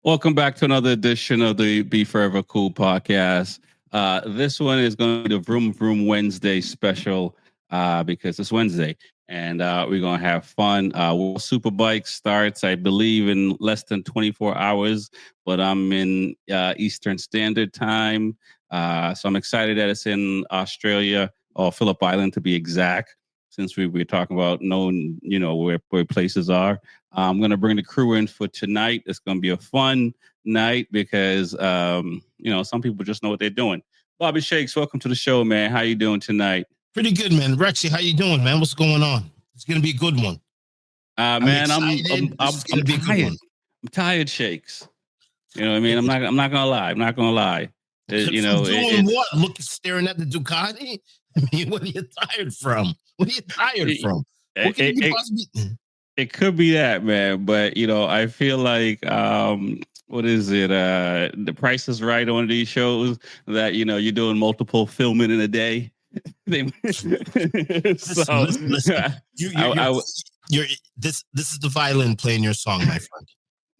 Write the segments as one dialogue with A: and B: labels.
A: Welcome back to another edition of the B4evaKool podcast. This one is going to be the Vroom Vroom Wednesday special because it's Wednesday and we're going to have fun. SuperBike starts, I believe, in less than 24 hours, but I'm in Eastern Standard Time. So I'm excited that it's in Australia or Phillip Island to be exact, since we were talking about knowing, where places are. I'm going to bring the crew in for tonight. It's going to be a fun night because, some people just know what they're doing. Bobby Shakes, welcome to the show, man. How you doing tonight?
B: Pretty good, man. Rexy, how you doing, man? What's going on? It's going to be a good one.
A: Man, I'm tired. I'm tired, Shakes. You know what I mean? I'm not going to lie. I'm not going to lie.
B: Doing what? Staring at the Ducati? I mean, what are you tired from? What are you tired from? What can you possibly...
A: It could be that, man, but I feel like what is it? The Price is Right on these shows that you're doing multiple filming in a day.
B: Listen. This is the violin playing your song, my friend.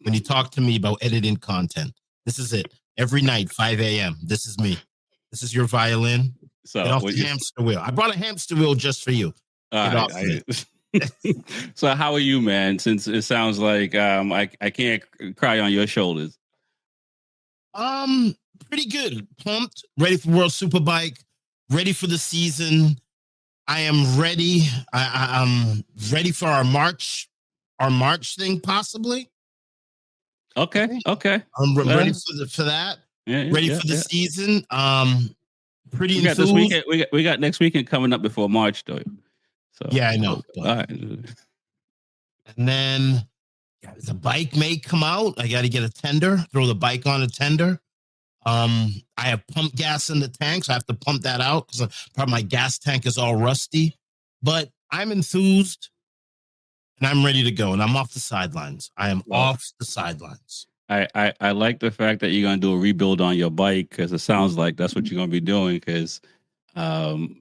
B: When you talk to me about editing content, this is it. Every night, 5 a.m. This is me. This is your violin.
A: So
B: get off the hamster wheel. I brought a hamster wheel just for you.
A: So how are you, man? Since it sounds like I can't cry on your shoulders.
B: Pretty good. Pumped. Ready for World Superbike. Ready for the season. I am ready. I'm ready for our March thing, possibly.
A: Okay.
B: I'm ready for that. Ready for the season. Pretty
A: we got this weekend. We got next weekend coming up before March, though. So
B: yeah, I know.
A: All right.
B: And then the bike may come out. I got to get a tender. Throw the bike on a tender. I have pump gas in the tank, so I have to pump that out because probably my gas tank is all rusty. But I'm enthused and I'm ready to go. And I'm off the sidelines. I am off the sidelines.
A: I like the fact that you're going to do a rebuild on your bike because it sounds like that's what you're going to be doing because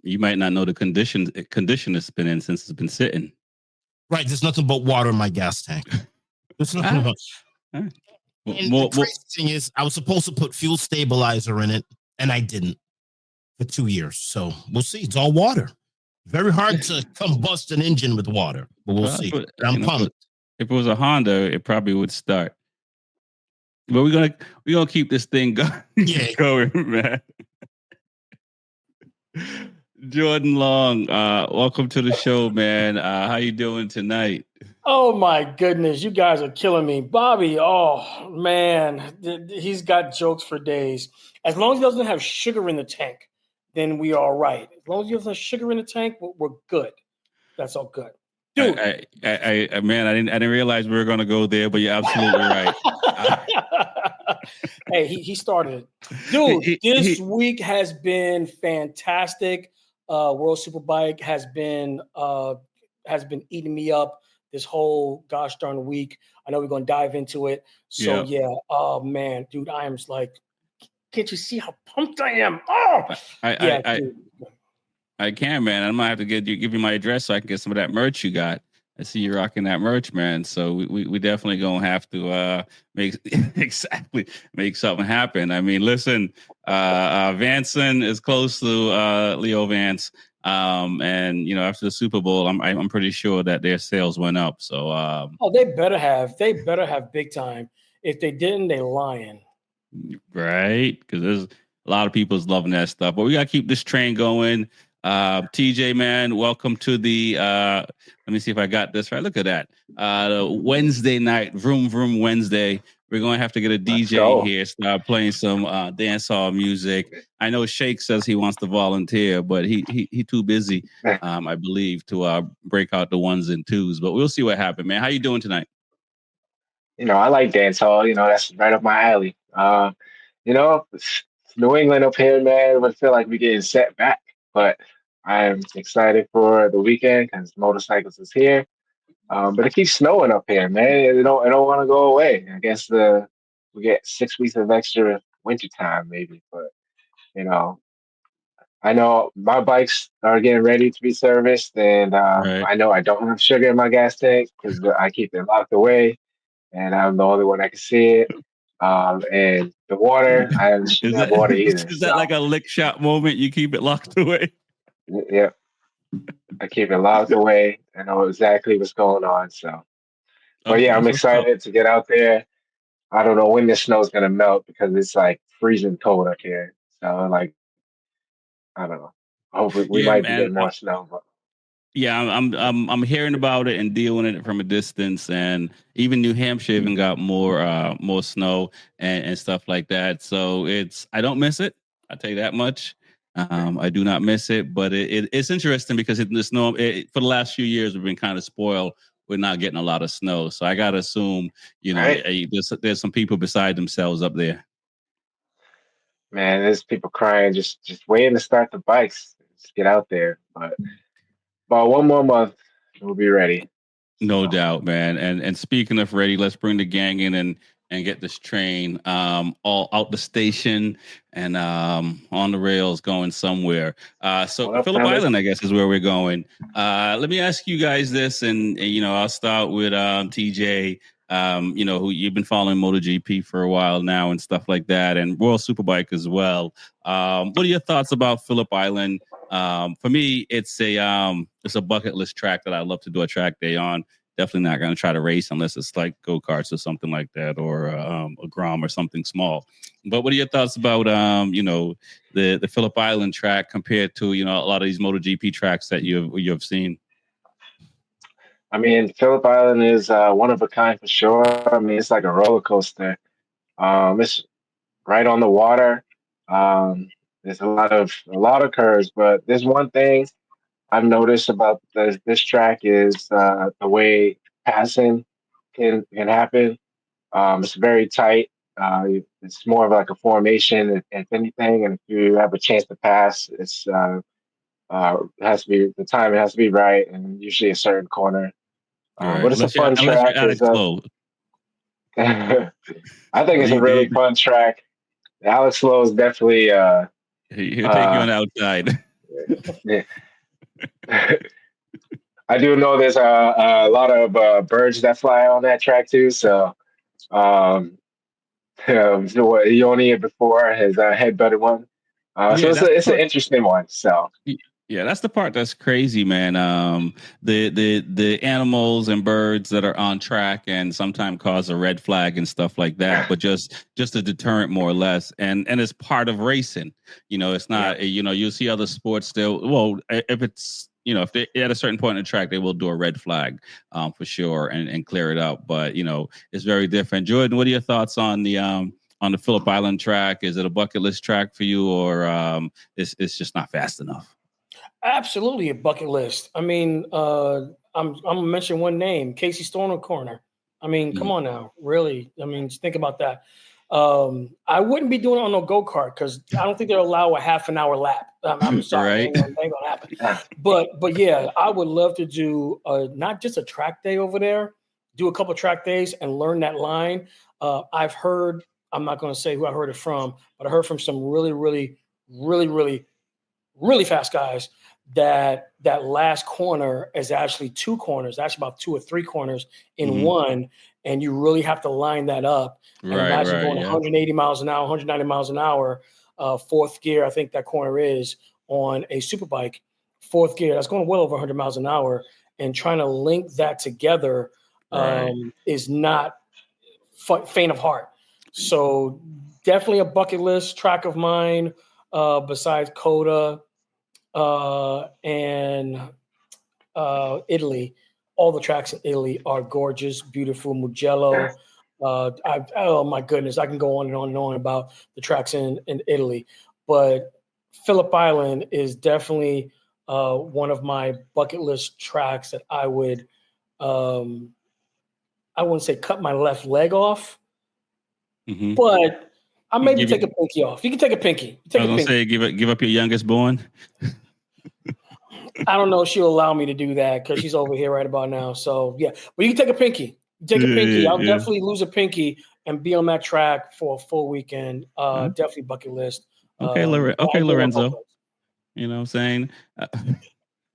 A: you might not know the condition it's been in since it's been sitting.
B: Right. There's nothing but water in my gas tank. There's nothing about. And the crazy thing is, I was supposed to put fuel stabilizer in it, and I didn't for 2 years. So we'll see. It's all water. Very hard to combust an engine with water, but we'll see. I'm pumped.
A: If it was a Honda, it probably would start. But we're gonna keep this thing going, man. Jordan Long, welcome to the show, man. How you doing tonight?
C: Oh my goodness, you guys are killing me, Bobby. Oh man, he's got jokes for days. As long as he doesn't have sugar in the tank, then we are all right. As long as he doesn't have sugar in the tank, we're good. That's all good, dude.
A: Man, I didn't realize we were gonna go there, but you're absolutely right.
C: Hey, he started it, dude. This week has been fantastic. World Superbike has been eating me up this whole gosh darn week. I know we're going to dive into it. So yeah. Oh man, dude, I am like, can't you see how pumped I am? Oh,
A: I can, man. I'm gonna have to give you my address so I can get some of that merch you got. I see you rocking that merch, man. So we definitely gonna have to make something happen. I mean, listen, Vanson is close to Leo Vance. And after the Super Bowl, I'm pretty sure that their sales went up. So
C: they better have big time. If they didn't, they lying.
A: Right, because there's a lot of people's loving that stuff. But we gotta keep this train going. TJ, man, welcome to the let me see if I got this right. Look at that. The Wednesday night, Vroom Vroom Wednesday. We're going to have to get a DJ here, start playing some dancehall music. I know Shake says he wants to volunteer, but he too busy, I believe, to break out the ones and twos. But we'll see what happens, man. How you doing tonight?
D: I like dancehall. That's right up my alley. New England up here, man, would feel like we're getting set back. But I'm excited for the weekend because motorcycles is here. But it keeps snowing up here, man. It don't want to go away. I guess we get 6 weeks of extra winter time, maybe. But I know my bikes are getting ready to be serviced, and right. I know I don't have sugar in my gas tank because I keep it locked away, and I'm the only one that can see it. And the water, I haven't seen that water either.
A: Is that like a lick shot moment? You keep it locked away?
D: Yeah, I keep it locked away. I know exactly what's going on. So, but yeah,
A: Okay,
D: I'm
A: so
D: excited to get out there. I don't know when the snow's gonna melt because it's like freezing cold up here. So like, I don't know. Hopefully, we
A: yeah,
D: might be
A: man.
D: getting more snow. But
A: Yeah, I'm hearing about it and dealing with it from a distance, and even New Hampshire even got more snow and stuff like that. So I don't miss it. I tell you that much. I do not miss it, but it's interesting because the snow for the last few years we've been kind of spoiled. We're not getting a lot of snow, so I gotta assume
D: right,
A: there's some people beside themselves up there.
D: man, there's people crying, just waiting to start the bikes. Just get out there. But about one more month, we'll be ready.
A: No
D: So
A: doubt, man. And speaking of ready, let's bring the gang in and get this train all out the station and on the rails going somewhere. So
D: what up,
A: Phillip
D: fellas?
A: Island, I guess, is where we're going. Let me ask you guys this, and I'll start with TJ. Who you've been following MotoGP for a while now and stuff like that, and World Superbike as well. What are your thoughts about Phillip Island? For me, it's a bucket list track that I love to do a track day on. Definitely not going to try to race unless it's like go karts or something like that, or a Grom or something small. But what are your thoughts about the Phillip Island track compared to a lot of these MotoGP tracks that you've seen?
D: I mean, Phillip Island is one of a kind for sure. I mean, it's like a roller coaster. It's right on the water. There's a lot of curves, but there's one thing I've noticed about this track is the way passing can happen. It's very tight. It's more of like a formation, if anything. And if you have a chance to pass, it has to be the time. It has to be right, and usually a certain corner. But
A: Right.
D: it's a fun
A: Unless you're
D: track.
A: Alex Lowe.
D: I think it's a really fun track. Alex Lowe is definitely.
A: He'll take you on the outside.
D: Yeah. I do know there's a lot of birds that fly on that track too. So, so he only had before his head-butted one. So
A: Yeah,
D: it's an interesting one. So
A: Yeah, that's the part that's crazy, man. The animals and birds that are on track and sometimes cause a red flag and stuff like that, but just a deterrent more or less. And it's part of racing. It's not. You'll see other sports still. Well, if it's if they at a certain point in the track, they will do a red flag, for sure and clear it up. But it's very different. Jordan, what are your thoughts on the Phillip Island track? Is it a bucket list track for you, or it's just not fast enough?
C: Absolutely a bucket list. I mean, I'm gonna mention one name, Casey Stoner Corner. I mean, come on now, really. I mean, just think about that. I wouldn't be doing it on no go kart because I don't think they'll allow a half an hour lap. I'm sorry,
A: Right.
C: ain't gonna happen. But yeah, I would love to do not just a track day over there, do a couple track days and learn that line. I've heard. I'm not going to say who I heard it from, but I heard from some really, really, really, really, really fast guys that last corner is actually two corners, actually about two or three corners in one, and you really have to line that up. And imagine
A: Right,
C: going
A: yeah.
C: 180 miles an hour, 190 miles an hour, fourth gear, I think that corner is on a superbike, fourth gear, that's going well over 100 miles an hour, and trying to link that together
A: Right.
C: is not faint of heart. So definitely a bucket list track of mine, besides Coda, and Italy. All the tracks in Italy are gorgeous, beautiful. Mugello. Oh my goodness, I can go on and on and on about the tracks in Italy, but Phillip Island is definitely one of my bucket list tracks that I would. I wouldn't say cut my left leg off, but I maybe take a pinky off. You can take a pinky.
A: I was gonna say give up your youngest born.
C: I don't know if she'll allow me to do that because she's over here right about now. So yeah, but you can take a pinky. Take a pinky. I'll definitely lose a pinky and be on that track for a full weekend. Definitely bucket list.
A: Okay, Lorenzo. You know what I'm saying?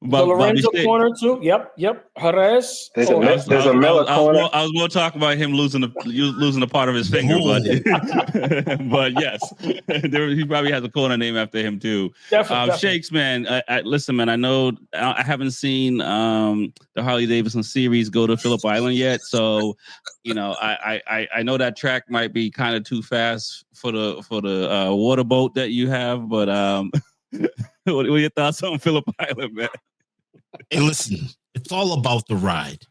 C: The Lorenzo corner too. Yep. Jerez.
D: There's a Miller corner.
A: I was more talking about him losing a part of his finger, but yes, he probably has a corner named after him too.
C: Definitely.
A: Shakes, man. Listen, man. I know I haven't seen the Harley Davidson series go to Phillip Island yet, so I know that track might be kind of too fast for the water boat that you have, but what are your thoughts on Phillip Island, man?
B: Hey, listen, it's all about the ride.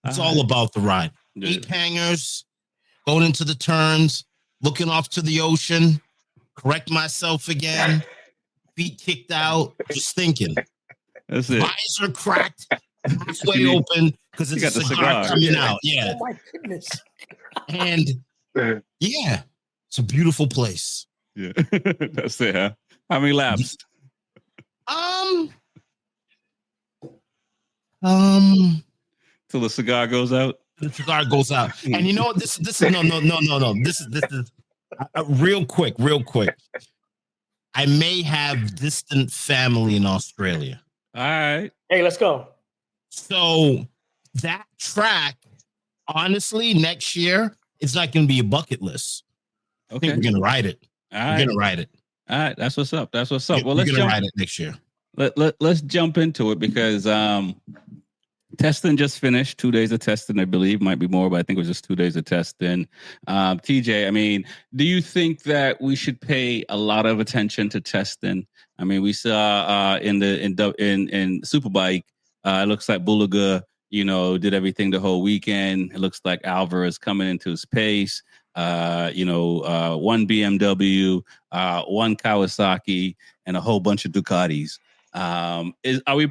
B: It's all about the ride.
A: Yeah.
B: 8 hangers, going into the turns, looking off to the ocean, correct myself again, feet kicked out, just thinking.
A: That's it.
B: Visor cracked, halfway open because it's a cigar coming out. Yeah.
C: Oh my goodness.
B: And yeah, it's a beautiful place.
A: Yeah, that's it, huh? How many laps? Till the cigar goes out.
B: The cigar goes out, and you know what? This is no. This is real quick. I may have distant family in Australia.
A: All right.
C: Hey, let's go.
B: So that track, honestly, next year it's not going to be a bucket list. I think we're going to ride it. We're going to ride it.
A: All right, that's what's up. Well,
B: we're going to ride it next year.
A: Let's jump into it because testing just finished. 2 days of testing, I believe. Might be more, but I think it was just 2 days of testing. TJ, I mean, do you think that we should pay a lot of attention to testing? I mean, we saw in SuperBike, it looks like Bulaga, did everything the whole weekend. It looks like Alvarez coming into his pace. One BMW, one Kawasaki, and a whole bunch of Ducatis. Are we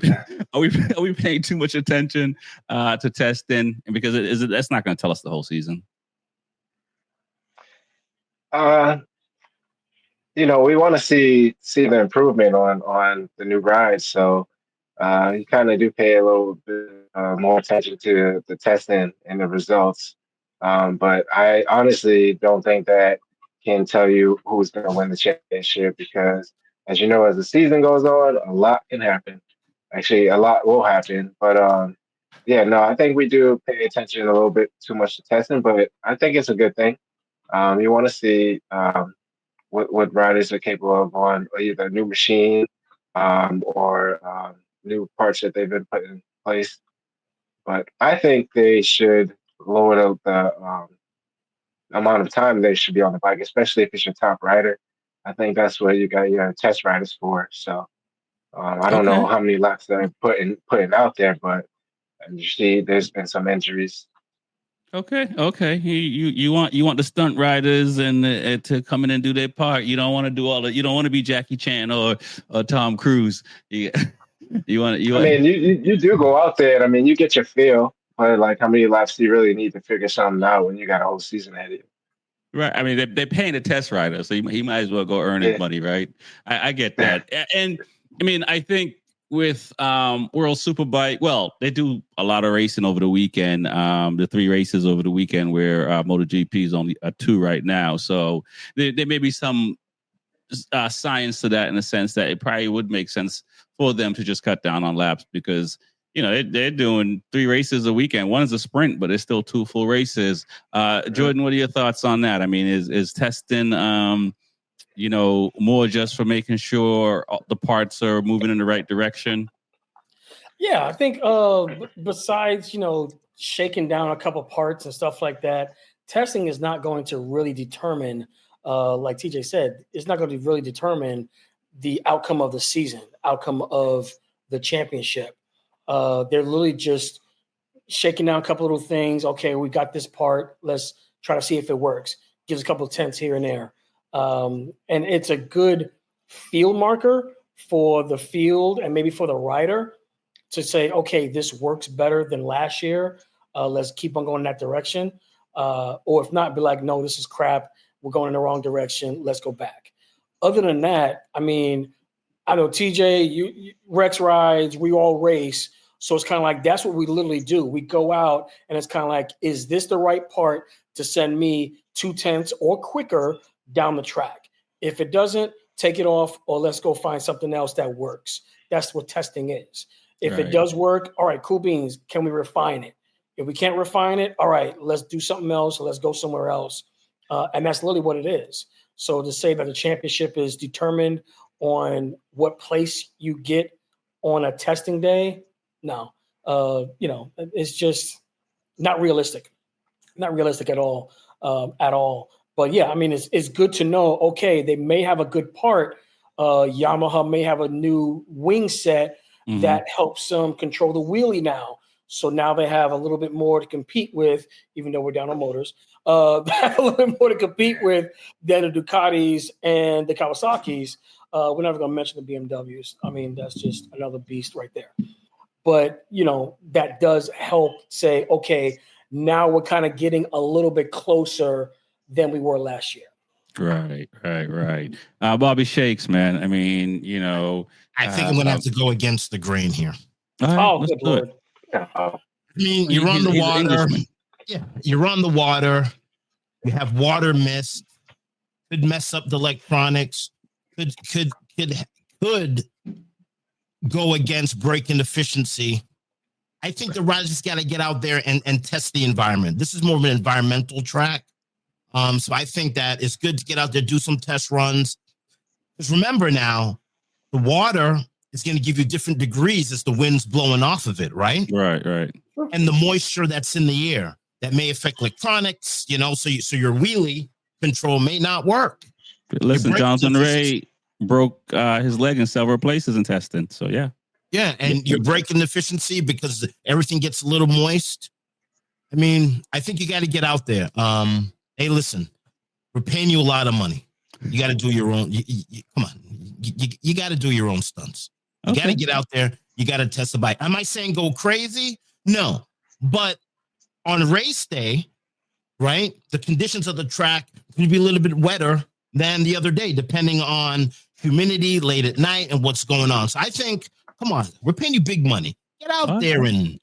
A: paying too much attention to testing? Because that's not going to tell us the whole season.
D: We want to see the improvement on the new rides. So you kind of do pay a little bit more attention to the testing and the results. But I honestly don't think that can tell you who's going to win the championship because, as you know, as the season goes on, a lot can happen. Actually, a lot will happen. But I think we do pay attention a little bit too much to testing, but I think it's a good thing. You want to see what riders are capable of on either a new machine or new parts that they've been put in place. But I think they should lower the amount of time they should be on the bike, especially if it's your top rider. I think that's what you got your test riders for. So I don't know how many laps they're putting out there, but you see there's been some injuries.
A: Okay. You want the stunt riders and to come in and do their part. You don't want to do all that. You don't want to be Jackie Chan or Tom Cruise. You
D: do go out there. And, I mean, you get your feel. But like, how many laps do you really need to figure something out when you got a whole season ahead of you?
A: Right. I mean, they're paying a test rider, so he might as well go earn his money, right? I get that. And I mean, I think with World Superbike, well, they do a lot of racing over the weekend. The 3 races over the weekend where MotoGP is only 2 right now. So there may be some science to that in the sense that it probably would make sense for them to just cut down on laps because they're doing 3 races a weekend. One is a sprint, but it's still 2 full races. Jordan, what are your thoughts on that? I mean, is testing, more just for making sure the parts are moving in the right direction?
C: Yeah, I think besides, shaking down a couple parts and stuff like that, testing is not going to really determine, like TJ said, it's not going to really determine the outcome of the season, outcome of the championship. They're literally just shaking down a couple little things. Okay, we got this part. Let's try to see if it works. Gives a couple of tenths here and there. And it's a good field marker for the field and maybe for the rider to say, okay, this works better than last year. Let's keep on going in that direction. Or if not, be like, no, this is crap. We're going in the wrong direction. Let's go back. Other than that, I mean, I know TJ, you Rex rides, we all race. So it's kind of like, that's what we literally do. We go out and it's kind of like, is this the right part to send me 2 tenths or quicker down the track? If it doesn't, take it off or let's go find something else that works. That's what testing is. If it does work, all right, cool beans. Can we refine it? If we can't refine it, all right, let's do something else. Let's go somewhere else. And that's literally what it is. So to say that the championship is determined on what place you get on a testing day, no. It's just not realistic. Not realistic at all. But yeah, I mean, it's good to know, okay, they may have a good part. Yamaha may have a new wing set that helps them control the wheelie now. So now they have a little bit more to compete with, even though we're down on motors. They have a little bit more to compete with than the Ducatis and the Kawasaki's. We're never going to mention the BMWs. I mean, that's just another beast right there. But, that does help say, okay, now we're kind of getting a little bit closer than we were last year.
A: Right. Bobby Shakes, man. I mean,
B: I think I'm going to have to go against the grain here.
C: Good Lord.
B: I mean, you're on the water. Yeah, you're on the water. You have water mist. Could mess up the electronics. Could go against braking efficiency. I think the riders just got to get out there and test the environment. This is more of an environmental track. So I think that it's good to get out there, do some test runs. Because remember now, the water is going to give you different degrees as the wind's blowing off of it, right?
A: Right.
B: And the moisture that's in the air that may affect electronics, so your wheelie control may not work.
A: Listen, Jonathan Ray broke his leg in several places in testing. So yeah.
B: Yeah, and you're braking efficiency because everything gets a little moist. I mean, I think you got to get out there. Hey, listen, we're paying you a lot of money. You got to do your own. Come on, you got to do your own stunts. You got to get out there. You got to test the bike. Am I saying go crazy? No, but on race day, right? The conditions of the track will be a little bit wetter than the other day, depending on humidity late at night and what's going on. So I think. Come on, we're paying you big money. Get out there and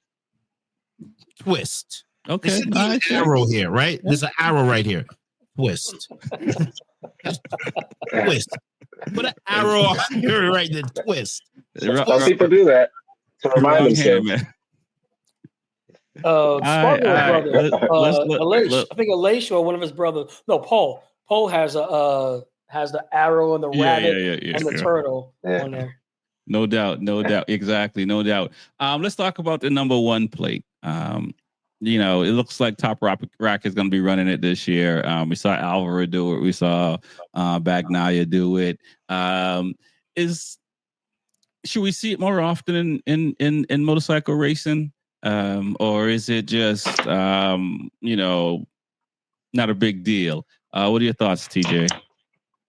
B: twist.
A: Okay.
B: There should be an arrow here, right? There's an arrow right here. Twist. Twist. Put an arrow on here right there. Twist.
D: Some people do that to remind themselves.
C: Brother. I think Alicia or one of his brothers. No, Paul. Paul has the arrow and the rabbit and the turtle on there.
A: No doubt. Exactly. No doubt. Let's talk about the number one plate. It looks like Top Rack is going to be running it this year. We saw Alvaro do it. We saw Bagnaia do it. Should we see it more often in motorcycle racing? Or is it just, not a big deal? What are your thoughts, TJ?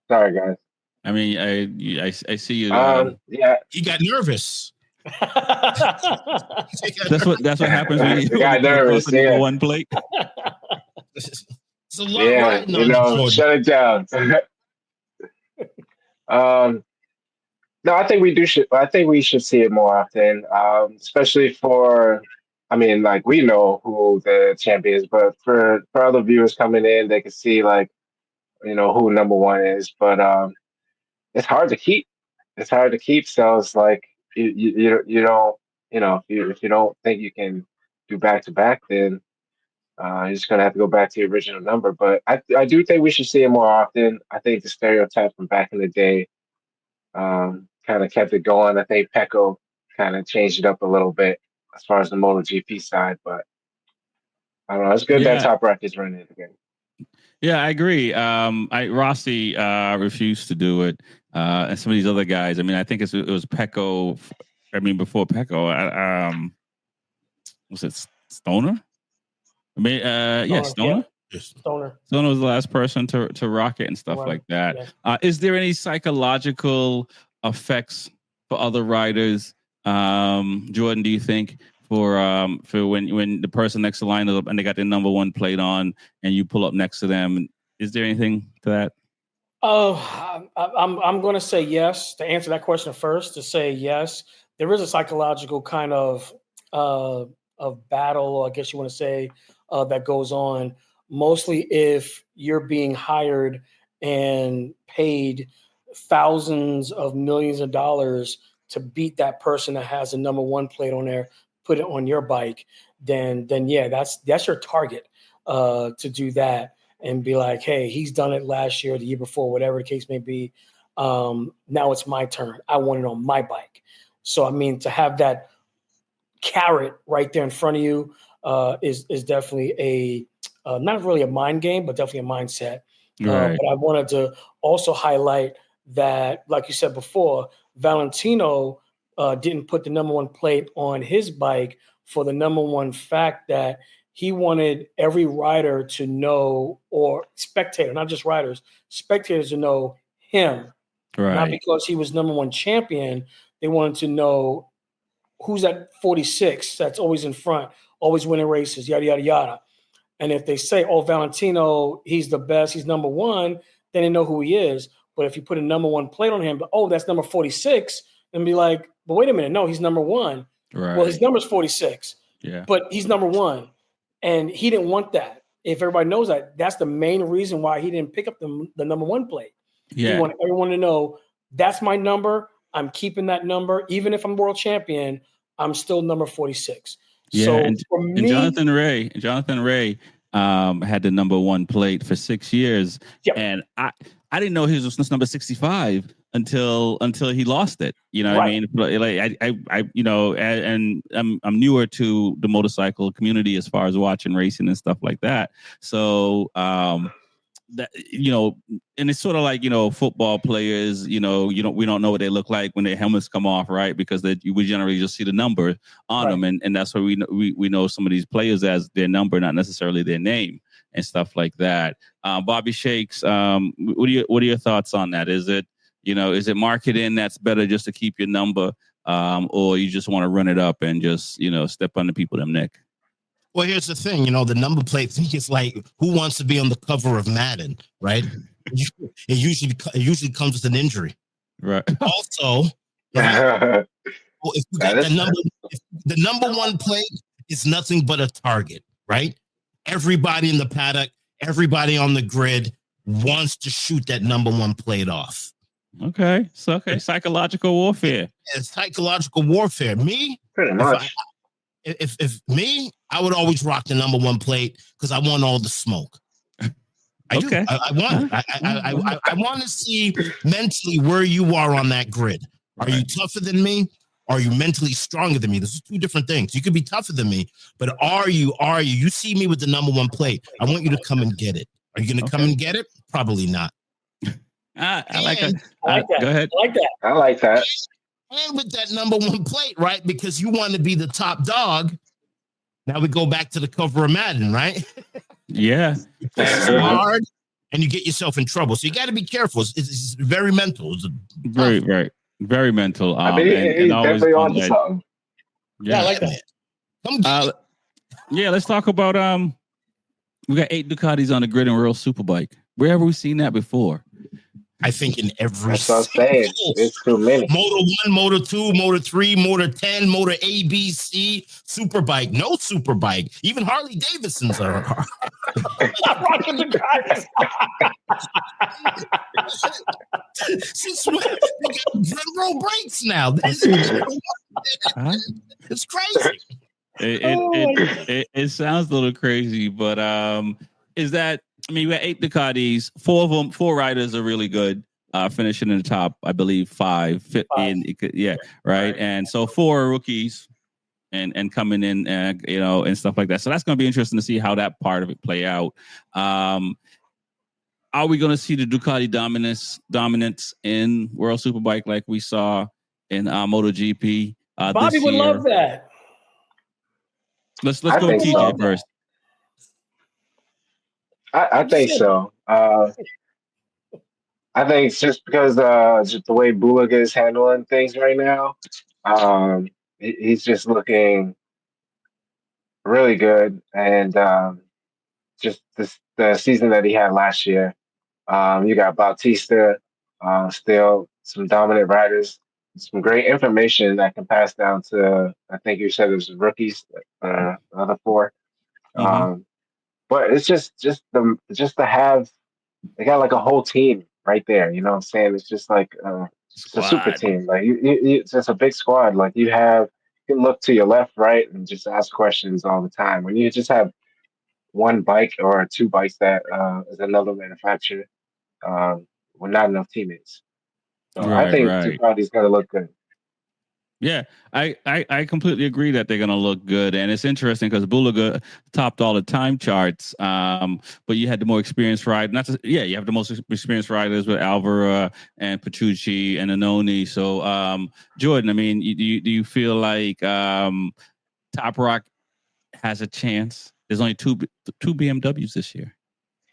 D: Sorry, guys.
A: I mean, I see you.
B: He got nervous.
A: That's what happens when you
D: got nervous.
A: One plate.
B: It's a lot
D: shut it down. No, I think we should see it more often, especially for. I mean, like we know who the champion is, but for other viewers coming in, they can see who number one is, but it's hard to keep. So it's like you don't if you don't think you can do back to back, then you're just gonna have to go back to the original number. But I do think we should see it more often. I think the stereotype from back in the day kind of kept it going. I think Pecco kind of changed it up a little bit as far as the MotoGP side, but I don't know. It's good that Top Rack is running it again.
A: Yeah, I agree. Rossi refused to do it, and some of these other guys. I mean, I think it was Pecco. I mean, before Pecco, was it Stoner? I mean, Stoner.
C: Yeah. Stoner
A: was the last person to rock it and stuff like that. Yeah. Is there any psychological effects for other riders, Jordan? Do you think? For when the person next to the line is up and they got their number one plate on and you pull up next to them, is there anything to that?
C: I'm going to say yes. To answer that question first, to say yes, there is a psychological kind of battle, I guess you want to say, that goes on. Mostly if you're being hired and paid thousands of millions of dollars to beat that person that has a number one plate on there, put it on your bike, then yeah, that's your target to do that and be like, hey, he's done it last year, the year before, whatever the case may be. Now it's my turn. I want it on my bike. So, I mean, to have that carrot right there in front of you is definitely not really a mind game, but definitely a mindset.
A: Right.
C: But I wanted to also highlight that, like you said before, Valentino didn't put the number one plate on his bike for the number one fact that he wanted every rider to know, or spectator, not just riders, spectators to know him.
A: Right.
C: Not because he was number one champion. They wanted to know who's that 46 that's always in front, always winning races, yada, yada, yada. And if they say, oh, Valentino, he's the best, he's number one, then they know who he is. But if you put a number one plate on him, but, oh, that's number 46, and be like, but wait a minute, no, he's number one.
A: Right.
C: Well, his number's 46, but he's number one. And he didn't want that. If everybody knows that, that's the main reason why he didn't pick up the number one plate.
A: Yeah.
C: He wanted everyone to know, that's my number. I'm keeping that number. Even if I'm world champion, I'm still number 46.
A: Yeah,
C: so
A: and
C: for me,
A: Jonathan Ray had the number one plate for 6 years.
C: Yep.
A: And I didn't know he was number 65 until he lost it. You know what I mean? Like I you know, and I'm newer to the motorcycle community as far as watching racing and stuff like that. So that, you know, and it's sort of like, you know, football players, you know, we don't know what they look like when their helmets come off, right? Because we generally just see the number on them, and that's where we know some of these players as their number, not necessarily their name and stuff like that. Bobby Shakes, what are your thoughts on that? Is it marketing that's better just to keep your number, or you just want to run it up and just, you know, step on the people them neck?
B: Well, here's the thing, you know, the number plate thing is like, who wants to be on the cover of Madden, right? It usually comes with an injury.
A: Right.
B: Also, right, well, if you got the number one plate is nothing but a target, right? Everybody in the paddock, everybody on the grid wants to shoot that number one plate off.
A: Okay. So, psychological warfare.
B: It's psychological warfare. Me,
D: pretty much.
B: If me, I would always rock the number one plate because I want all the smoke. I want it. I want to see mentally where you are on that grid. Are you tougher than me? Are you mentally stronger than me? This is two different things. You could be tougher than me, but are you? You see me with the number one plate. I want you to come and get it. Are you going to come and get it? Probably not.
A: I like that. Go ahead.
D: I like that.
B: And with that number one plate, right? Because you want to be the top dog. Now we go back to the cover of Madden, right?
A: Yeah.
B: It's hard, and you get yourself in trouble. So you got to be careful. It's very mental. It's
A: very mental.
D: I mean, he's definitely on to something.
C: Yeah, I like that.
A: Yeah, let's talk about we got 8 Ducatis on the grid in World Superbike. Where have we seen that before?
B: I think in every.
D: That's what I'm saying. It's too many.
B: Motor 1, Motor 2, Motor 3, Motor 10, Motor A, B, C, Superbike, no Superbike. Even Harley Davidsons are.
C: Rocking the guys.
B: Since we got roll brakes now. It's crazy.
A: It sounds a little crazy, but is that? I mean, we got 8 Ducatis. 4 riders are really good, finishing in the top, I believe, 5. Right. And so 4 are rookies and coming in, you know, and stuff like that. So that's going to be interesting to see how that part of it play out. Are we going to see the Ducati dominance in World Superbike like we saw in MotoGP?
C: Bobby would love that.
A: Let's go TJ first.
D: I think so. I think it's just because just the way Bullock is handling things right now. He's just looking really good, and just the season that he had last year. You got Bautista, still some dominant riders, some great information that can pass down to. I think you said it was rookies, the other 4.
A: Mm-hmm.
D: But it's just to have, they got like a whole team right there. You know what I'm saying? It's just like It's a super
A: Squad.
D: team. Like it's just a big squad. Like you can look to your left, right, and just ask questions all the time. When you just have one bike or two bikes that is another manufacturer, with not enough teammates. So I
A: Right,
D: think
A: right.
D: Ducati's gonna look good.
A: Yeah, I completely agree that they're going to look good. And it's interesting because Bulaga topped all the time charts. But you had the more experienced ride. You have the most experienced riders with Alvaro and Petrucci and Anoni. So, Jordan, I mean, do you feel like Top Rock has a chance? There's only two BMWs this year.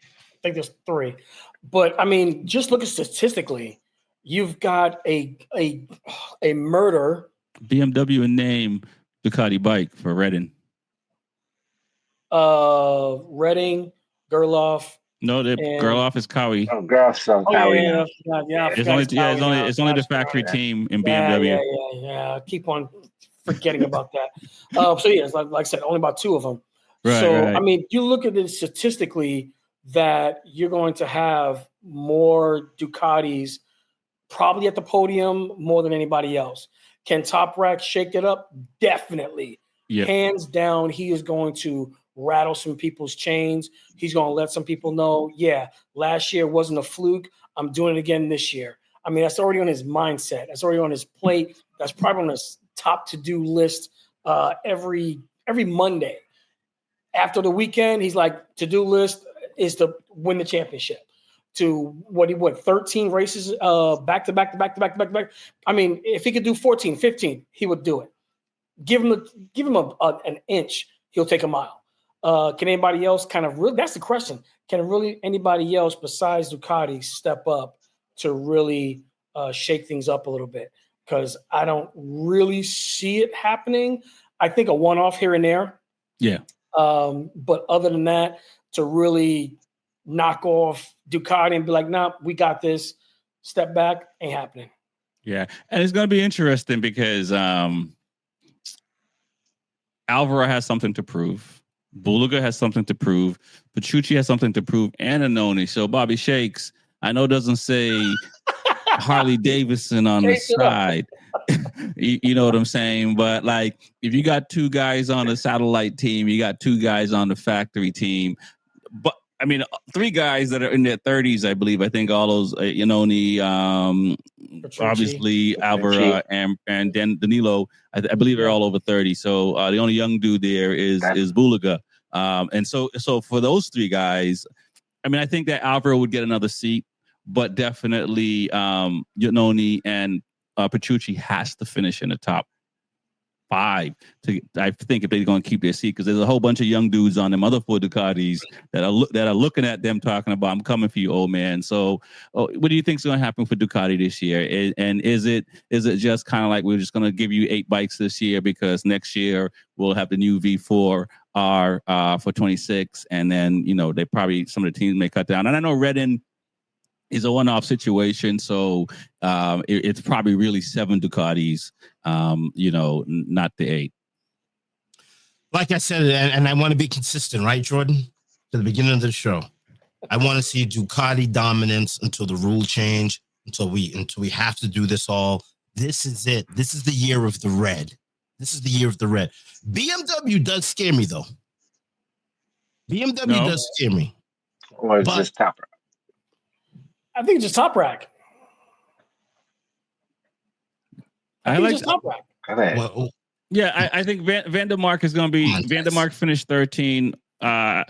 C: I think there's 3. But I mean, just look at statistically, you've got a murder.
A: BMW and name Ducati bike for Redding.
C: Redding, Gerloff.
A: No, the Gerloff is Cowie.
D: Oh, Groff's on Cowie now.
A: It's only the factory team in BMW.
C: Yeah. I keep on forgetting about that. So yeah, it's like I said, only about 2 of them.
A: Right.
C: I mean, you look at it statistically that you're going to have more Ducatis probably at the podium more than anybody else. Can Top Rack shake it up? Definitely. Yep. Hands down, he is going to rattle some people's chains. He's going to let some people know, yeah, last year wasn't a fluke. I'm doing it again this year. I mean, that's already on his mindset. That's already on his plate. That's probably on his top to-do list every Monday. After the weekend, he's like, to-do list is to win the championship. To 13 races back to back. I mean, if he could do 14, 15, he would do it. Give him an inch, he'll take a mile. Can anybody else that's the question. Can really anybody else besides Ducati step up to really shake things up a little bit? Because I don't really see it happening. I think a one-off here and there.
A: Yeah.
C: But other than that, to really knock off Ducati and be like, nah, we got this, step back, ain't happening.
A: Yeah. And it's going to be interesting because Alvaro has something to prove. Bulaga has something to prove. Petrucci has something to prove, and Anoni. So Bobby Shakes, I know doesn't say Harley Davidson on the side. You know what I'm saying? But like, if you got 2 guys on the satellite team, you got 2 guys on the factory team. But I mean, 3 guys that are in their 30s, I believe. I think all those, Anoni, obviously Alvaro, and then Danilo. I believe they're all over 30. So the only young dude there is Bulaga. And so for those 3 guys, I mean, I think that Alvaro would get another seat, but definitely Anoni and Petrucci has to finish in the top 5 I think, if they're going to keep their seat, because there's a whole bunch of young dudes on them other 4 Ducatis that are looking at them talking about, I'm coming for you, old man. So what do you think is going to happen for Ducati this year? And is it just kind of like, we're just going to give you 8 bikes this year because next year we'll have the new V4R for 26, and then they probably, some of the teams may cut down. And I know Redding is a one-off situation, so it's probably really 7 Ducatis, not the 8.
B: Like I said, and I want to be consistent, right, Jordan? To the beginning of the show, I want to see Ducati dominance until the rule change, until we have to do this all. This is it. This is the year of the red. BMW does scare me, though. BMW does scare me.
D: Or is this Top Rack?
C: I think it's just Top Rack. I think it's just Top Rack.
A: Yeah, I think Van der Mark is going to be. Van der Mark finished 13th, I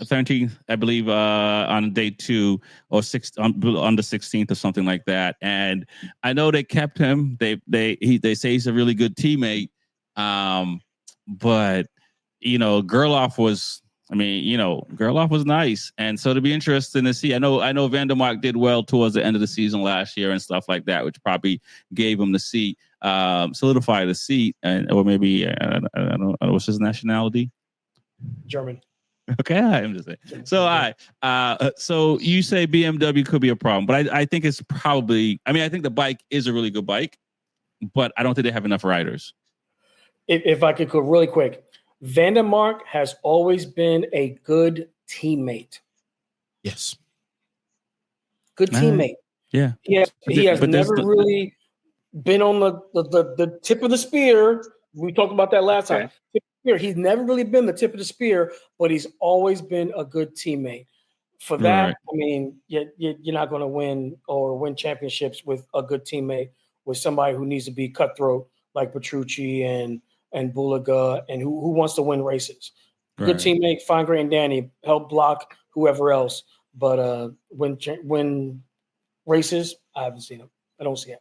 A: believe, on day 2 or 6 on the 16th or something like that. And I know they kept him. They say he's a really good teammate. But Gerloff was. I mean, Gerloff was nice, and so it'll be interesting to see. I know Van der Mark did well towards the end of the season last year and stuff like that, which probably gave him the seat, solidify the seat, or maybe I don't know what's his nationality.
C: German.
A: Okay, I'm just saying. So so you say BMW could be a problem, but I think it's probably. I mean, I think the bike is a really good bike, but I don't think they have enough riders.
C: If I could go really quick. Van der Mark has always been a good teammate.
B: Yes.
C: Good teammate.
A: Yeah.
C: He has never really been on the tip of the spear. We talked about that last time. Tip of the spear. He's never really been the tip of the spear, but he's always been a good teammate. For that,
A: Right.
C: I mean, you're not going to win championships with a good teammate, with somebody who needs to be cutthroat like Petrucci and Bulaga, and who wants to win races.
A: Right.
C: Good teammate, fine, great, and Danny, help block whoever else. But win races, I haven't seen him. I don't see it.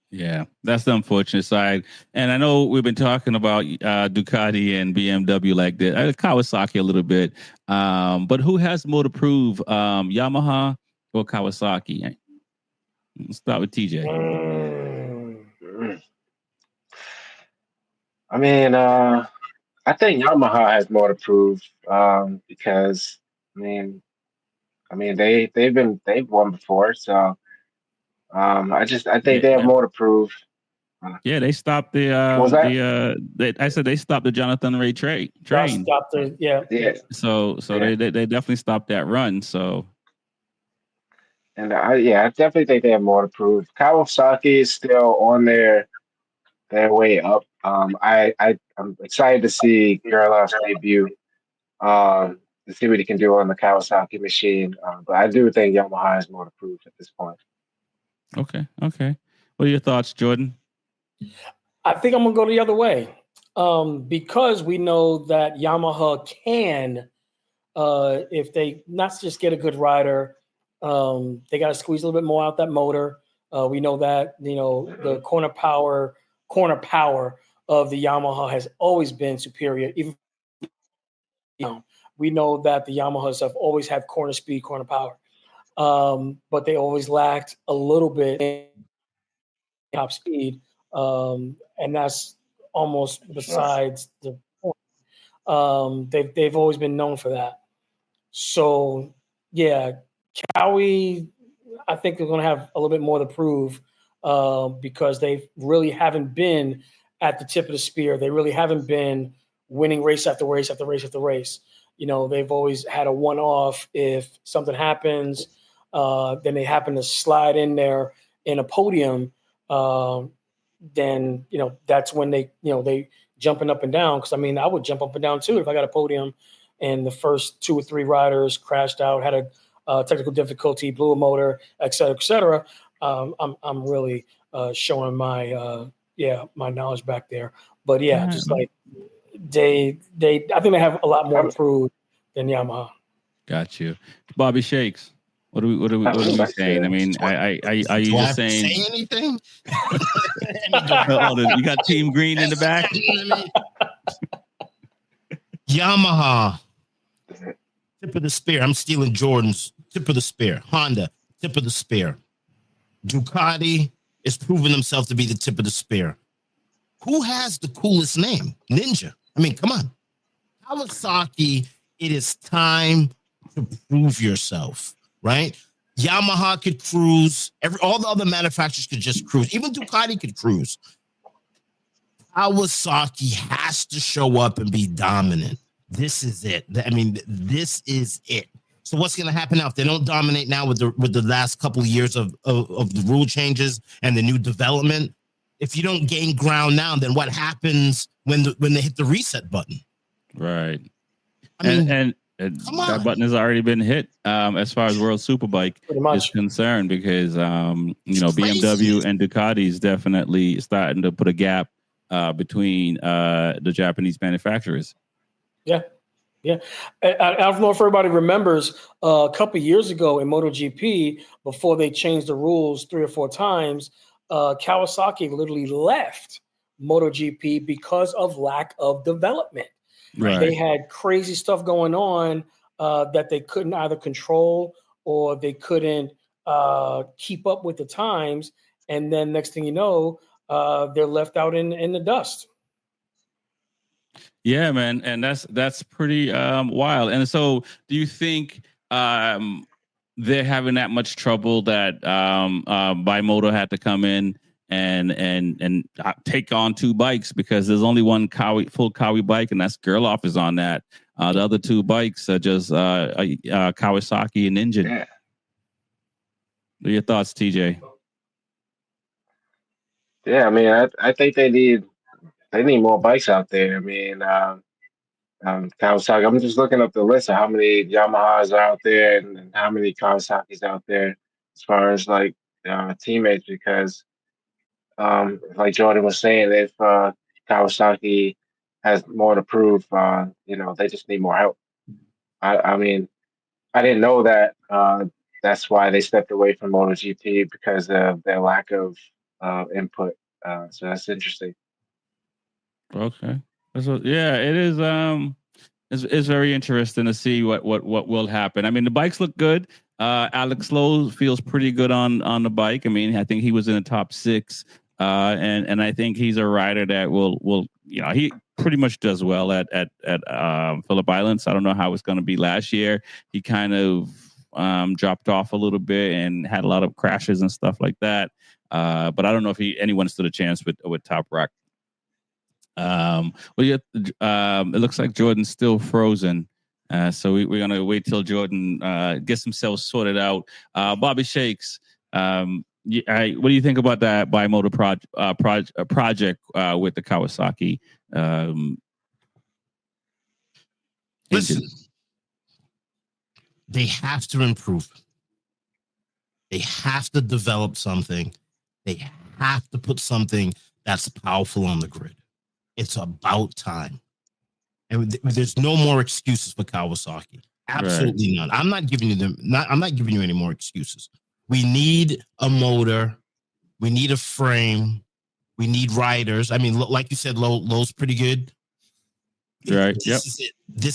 A: Yeah, that's the unfortunate side. And I know we've been talking about Ducati and BMW like that, Kawasaki a little bit. But who has more to prove, Yamaha or Kawasaki? Let's start with TJ.
D: I mean, I think Yamaha has more to prove because they've won before, so I think they have more to prove.
A: Yeah, they stopped the I said they stopped the Jonathan Ray train.
C: Stopped
D: Yeah.
A: So they definitely stopped that run. So,
D: and I definitely think they have more to prove. Kawasaki is still on their way up. I'm excited to see Gerloff's debut. To see what he can do on the Kawasaki machine. But I do think Yamaha has more to prove at this point.
A: Okay. What are your thoughts, Jordan?
C: I think I'm going to go the other way because we know that Yamaha can, if they not just get a good rider, they got to squeeze a little bit more out that motor. We know that, the corner power of the Yamaha has always been superior. Even we know that the Yamahas have always had corner speed, corner power, but they always lacked a little bit in top speed. And that's almost besides the point. They've always been known for that. So yeah, Cowie, I think they're going to have a little bit more to prove because they really haven't been at the tip of the spear. They really haven't been winning race after race after race after race. They've always had a one-off. If something happens, then they happen to slide in there in a podium. Then that's when they jumping up and down. Because I would jump up and down too if I got a podium and the first 2 or 3 riders crashed out, had a technical difficulty, blew a motor, et cetera, et cetera. I'm really showing my my knowledge back there. But yeah, just like I think they have a lot more to prove than Yamaha.
A: Got you, Bobby Shakes. What are we saying? I mean, are you just saying?
B: Say anything?
A: You got Team Green in the back.
B: Yamaha, tip of the spear. I'm stealing Jordan's tip of the spear. Honda, tip of the spear. Ducati is proving themselves to be the tip of the spear. Who has the coolest name? Ninja. I mean, come on. Kawasaki, it is time to prove yourself, right? Yamaha could cruise. All the other manufacturers could just cruise. Even Ducati could cruise. Kawasaki has to show up and be dominant. This is it. I mean, this is it. So what's going to happen now if they don't dominate now with the last couple of years of the rule changes and the new development? If you don't gain ground now, then what happens when they hit the reset button?
A: Right.
B: I mean,
A: and that button has already been hit as far as World Superbike is concerned because BMW and Ducati is definitely starting to put a gap between the Japanese manufacturers.
C: Yeah. I don't know if everybody remembers a couple of years ago in MotoGP, before they changed the rules 3 or 4 times, Kawasaki literally left MotoGP because of lack of development.
A: Right.
C: They had crazy stuff going on that they couldn't either control or they couldn't keep up with the times. And then next thing you know, they're left out in the dust.
A: Yeah, man, and that's pretty wild. And so, do you think they're having that much trouble that Bimoto had to come in and take on 2 bikes because there's only one full Cowie bike, and that's Gerloff is on that. The other 2 bikes are just Kawasaki and Ninja.
D: Yeah.
A: What are your thoughts, TJ?
D: Yeah, I mean, I think they need more bikes out there. I mean, Kawasaki. I'm just looking up the list of how many Yamahas are out there and how many Kawasaki's out there as far as like teammates. Because like Jordan was saying, if Kawasaki has more to prove, they just need more help. I mean, I didn't know that. That's why they stepped away from MotoGP because of their lack of input. So that's interesting.
A: Okay. Yeah, it is. It's very interesting to see what will happen. I mean, the bikes look good. Alex Lowe feels pretty good on the bike. I mean, I think he was in the top 6, and I think he's a rider that will he pretty much does well at Phillip Islands. I don't know how it's going to be last year. He kind of dropped off a little bit and had a lot of crashes and stuff like that. But I don't know if anyone stood a chance with Top Rock. It looks like Jordan's still frozen. So we're going to wait till Jordan gets himself sorted out. Bobby Shakes, what do you think about that bimotor project with the Kawasaki
B: Listen,
A: engine?
B: They have to improve. They have to develop something. They have to put something that's powerful on the grid. It's about time. And there's no more excuses for Kawasaki. Absolutely none. I'm not giving you any more excuses. We need a motor. We need a frame. We need riders. I mean, like you said, Lowe's pretty good.
A: Right.
B: This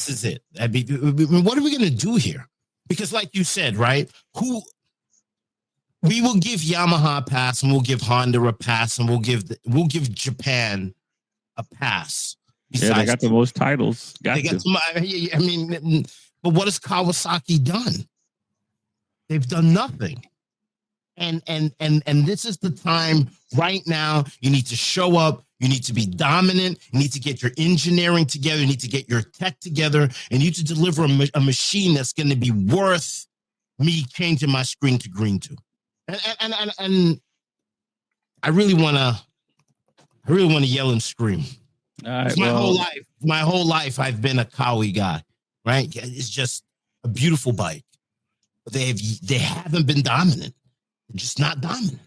B: is it. I mean, what are we going to do here? Because like you said, right? We will give Yamaha a pass and we'll give Honda a pass and we'll give Japan a pass.
A: Yeah, they got the most titles.
B: I mean, but what has Kawasaki done? They've done nothing. And this is the time right now. You need to show up. You need to be dominant. You need to get your engineering together. You need to get your tech together. And you need to deliver a machine that's going to be worth me changing my screen to green to. And I really want to yell and scream.
A: Right,
B: my whole life, I've been a Kawi guy, right? It's just a beautiful bike, but they haven't been dominant. They're just not dominant.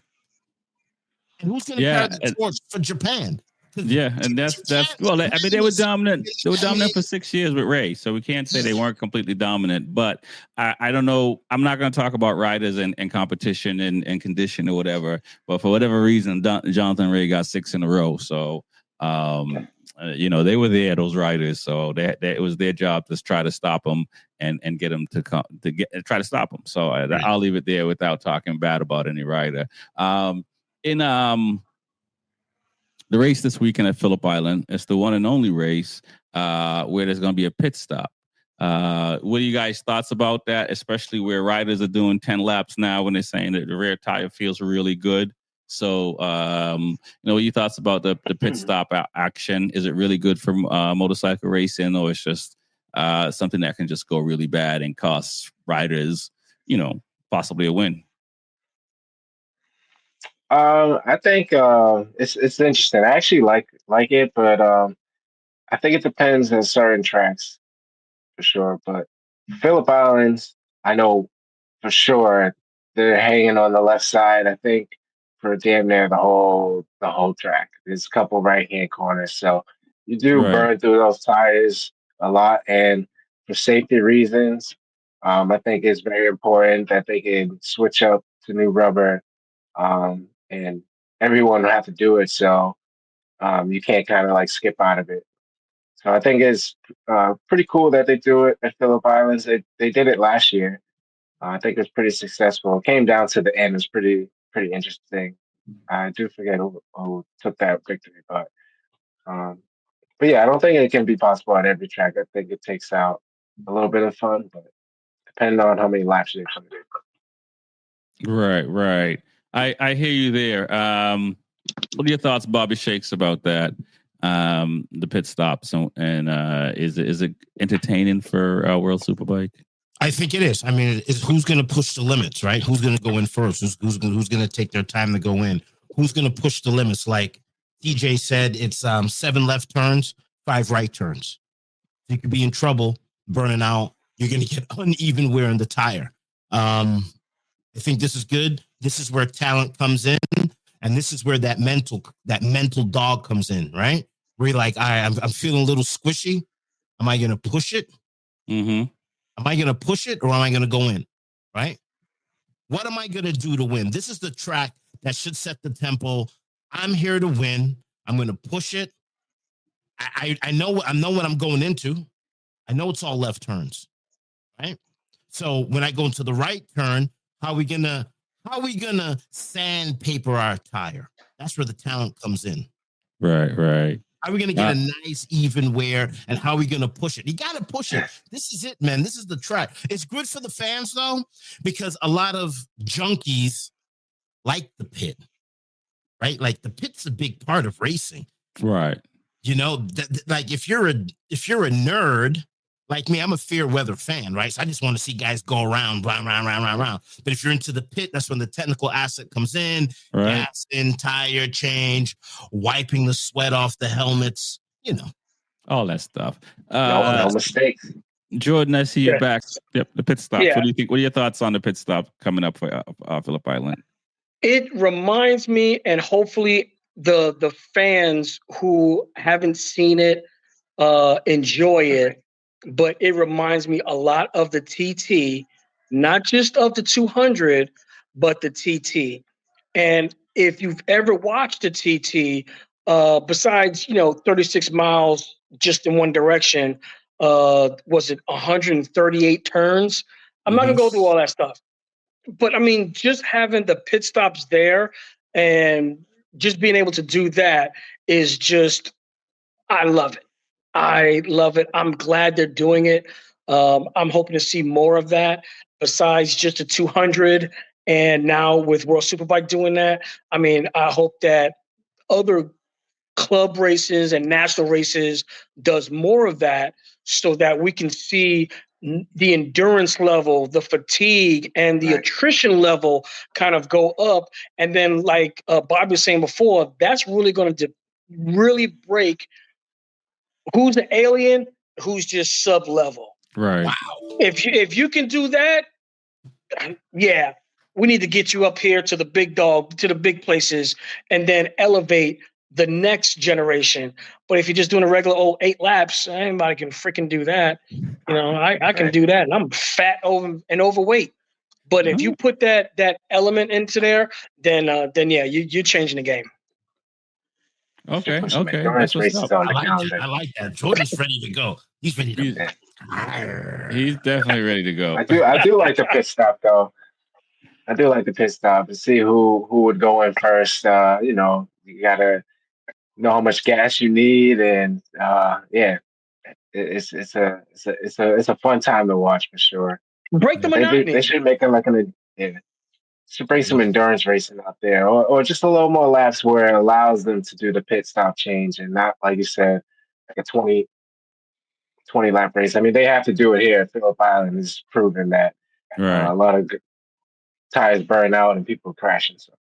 B: And who's going to carry the torch for Japan?
A: Yeah, and that's well. I mean, they were dominant. They were dominant for 6 years with Ray, so we can't say they weren't completely dominant. But I don't know. I'm not going to talk about riders and competition and condition or whatever. But for whatever reason, Jonathan Ray got 6 in a row. So they were there, those riders. So it was their job to try to stop them and get them to try to stop them. So I'll leave it there without talking bad about any rider. The race this weekend at Phillip Island, it's the one and only race where there's going to be a pit stop. What are you guys' thoughts about that, especially where riders are doing 10 laps now when they're saying that the rear tire feels really good? So, what are your thoughts about the pit stop action? Is it really good for motorcycle racing, or it's just something that can just go really bad and cost riders, possibly a win?
D: I think it's interesting. I actually like it, but I think it depends on certain tracks for sure. But Phillip Islands, I know for sure they're hanging on the left side. I think for damn near the whole track. There's a couple right hand corners, so you do burn through those tires a lot. And for safety reasons, I think it's very important that they can switch up to new rubber. And everyone will have to do it, so you can't kind of like skip out of it. So I think it's pretty cool that they do it at Phillip Islands. They did it last year. I think it was pretty successful. It came down to the end. It was pretty interesting. I do forget who took that victory, but yeah, I don't think it can be possible at every track. I think it takes out a little bit of fun, but depending on how many laps they put in.
A: Right. I hear you there. What are your thoughts, Bobby Shakes, about that? The pit stops and is it entertaining for World Superbike?
B: I think it is. I mean, it's who's going to push the limits, right? Who's going to go in first? Who's going to take their time to go in? who's going to push the limits. Like DJ said, it's 7 left turns, 5 right turns. You could be in trouble burning out. You're going to get uneven wear in the tire. I think this is good. This is where talent comes in, and this is where that mental dog comes in, right? Where you're like, all right, I'm feeling a little squishy. Am I going to push it?
A: Mm-hmm.
B: Am I going to push it, or am I going to go in? Right? What am I going to do to win? This is the track that should set the tempo. I'm here to win. I'm going to push it. I know what I'm going into. I know it's all left turns, right? So when I go into the right turn, how are we gonna sandpaper our tire? That's where the talent comes in.
A: Right.
B: How are we gonna get a nice even wear, and how are we gonna push it? You gotta push it. This is it, man. This is the track. It's good for the fans though, because a lot of junkies like the pit, right? Like the pit's a big part of racing,
A: right?
B: You know, like if you're a nerd like me, I'm a fair weather fan, right? So I just want to see guys go around. But if you're into the pit, that's when the technical asset comes in,
A: right?
B: Gas in, tire change, wiping the sweat off the helmets, you know,
A: all that stuff.
D: No mistakes.
A: Jordan, I see you back. Yep, the pit stops.
C: Yeah.
A: What do you think? What are your thoughts on the pit stop coming up for Phillip Island?
C: It reminds me, and hopefully the fans who haven't seen it enjoy it, but it reminds me a lot of the TT, not just of the 200, but the TT. And if you've ever watched the TT, besides 36 miles just in one direction, was it 138 turns? I'm not gonna go through all that stuff. But I mean, just having the pit stops there and just being able to do that is just, I love it. I love it. I'm glad they're doing it. I'm hoping to see more of that besides just the 200. And now with World Superbike doing that, I mean, I hope that other club races and national races does more of that so that we can see the endurance level, the fatigue, and the attrition level kind of go up. And then, like Bob was saying before, that's really going to really break who's an alien, who's just sub-level.
A: Right.
B: Wow.
C: If you can do that, yeah, we need to get you up here to the big dog, to the big places, and then elevate the next generation. But if you're just doing a regular old 8 laps, anybody can freaking do that. I can do that, and I'm fat and overweight. But if you put that element into there, then yeah, you're changing the game.
A: Okay.
D: That's what's up.
B: I like that. Jordan's ready to go. He's ready to go.
A: He's definitely ready to go.
D: I do like the pit stop though. I do like the pit stop to see who would go in first. You gotta know how much gas you need, and it's a fun time to watch for sure.
C: Break the monotony.
D: They should make it should bring some endurance racing out there, or just a little more laps where it allows them to do the pit stop change and not, like you said, like a 20 lap race. I mean, they have to do it here. Phillip Island is proven that a lot of tires burn out and people crashing. So.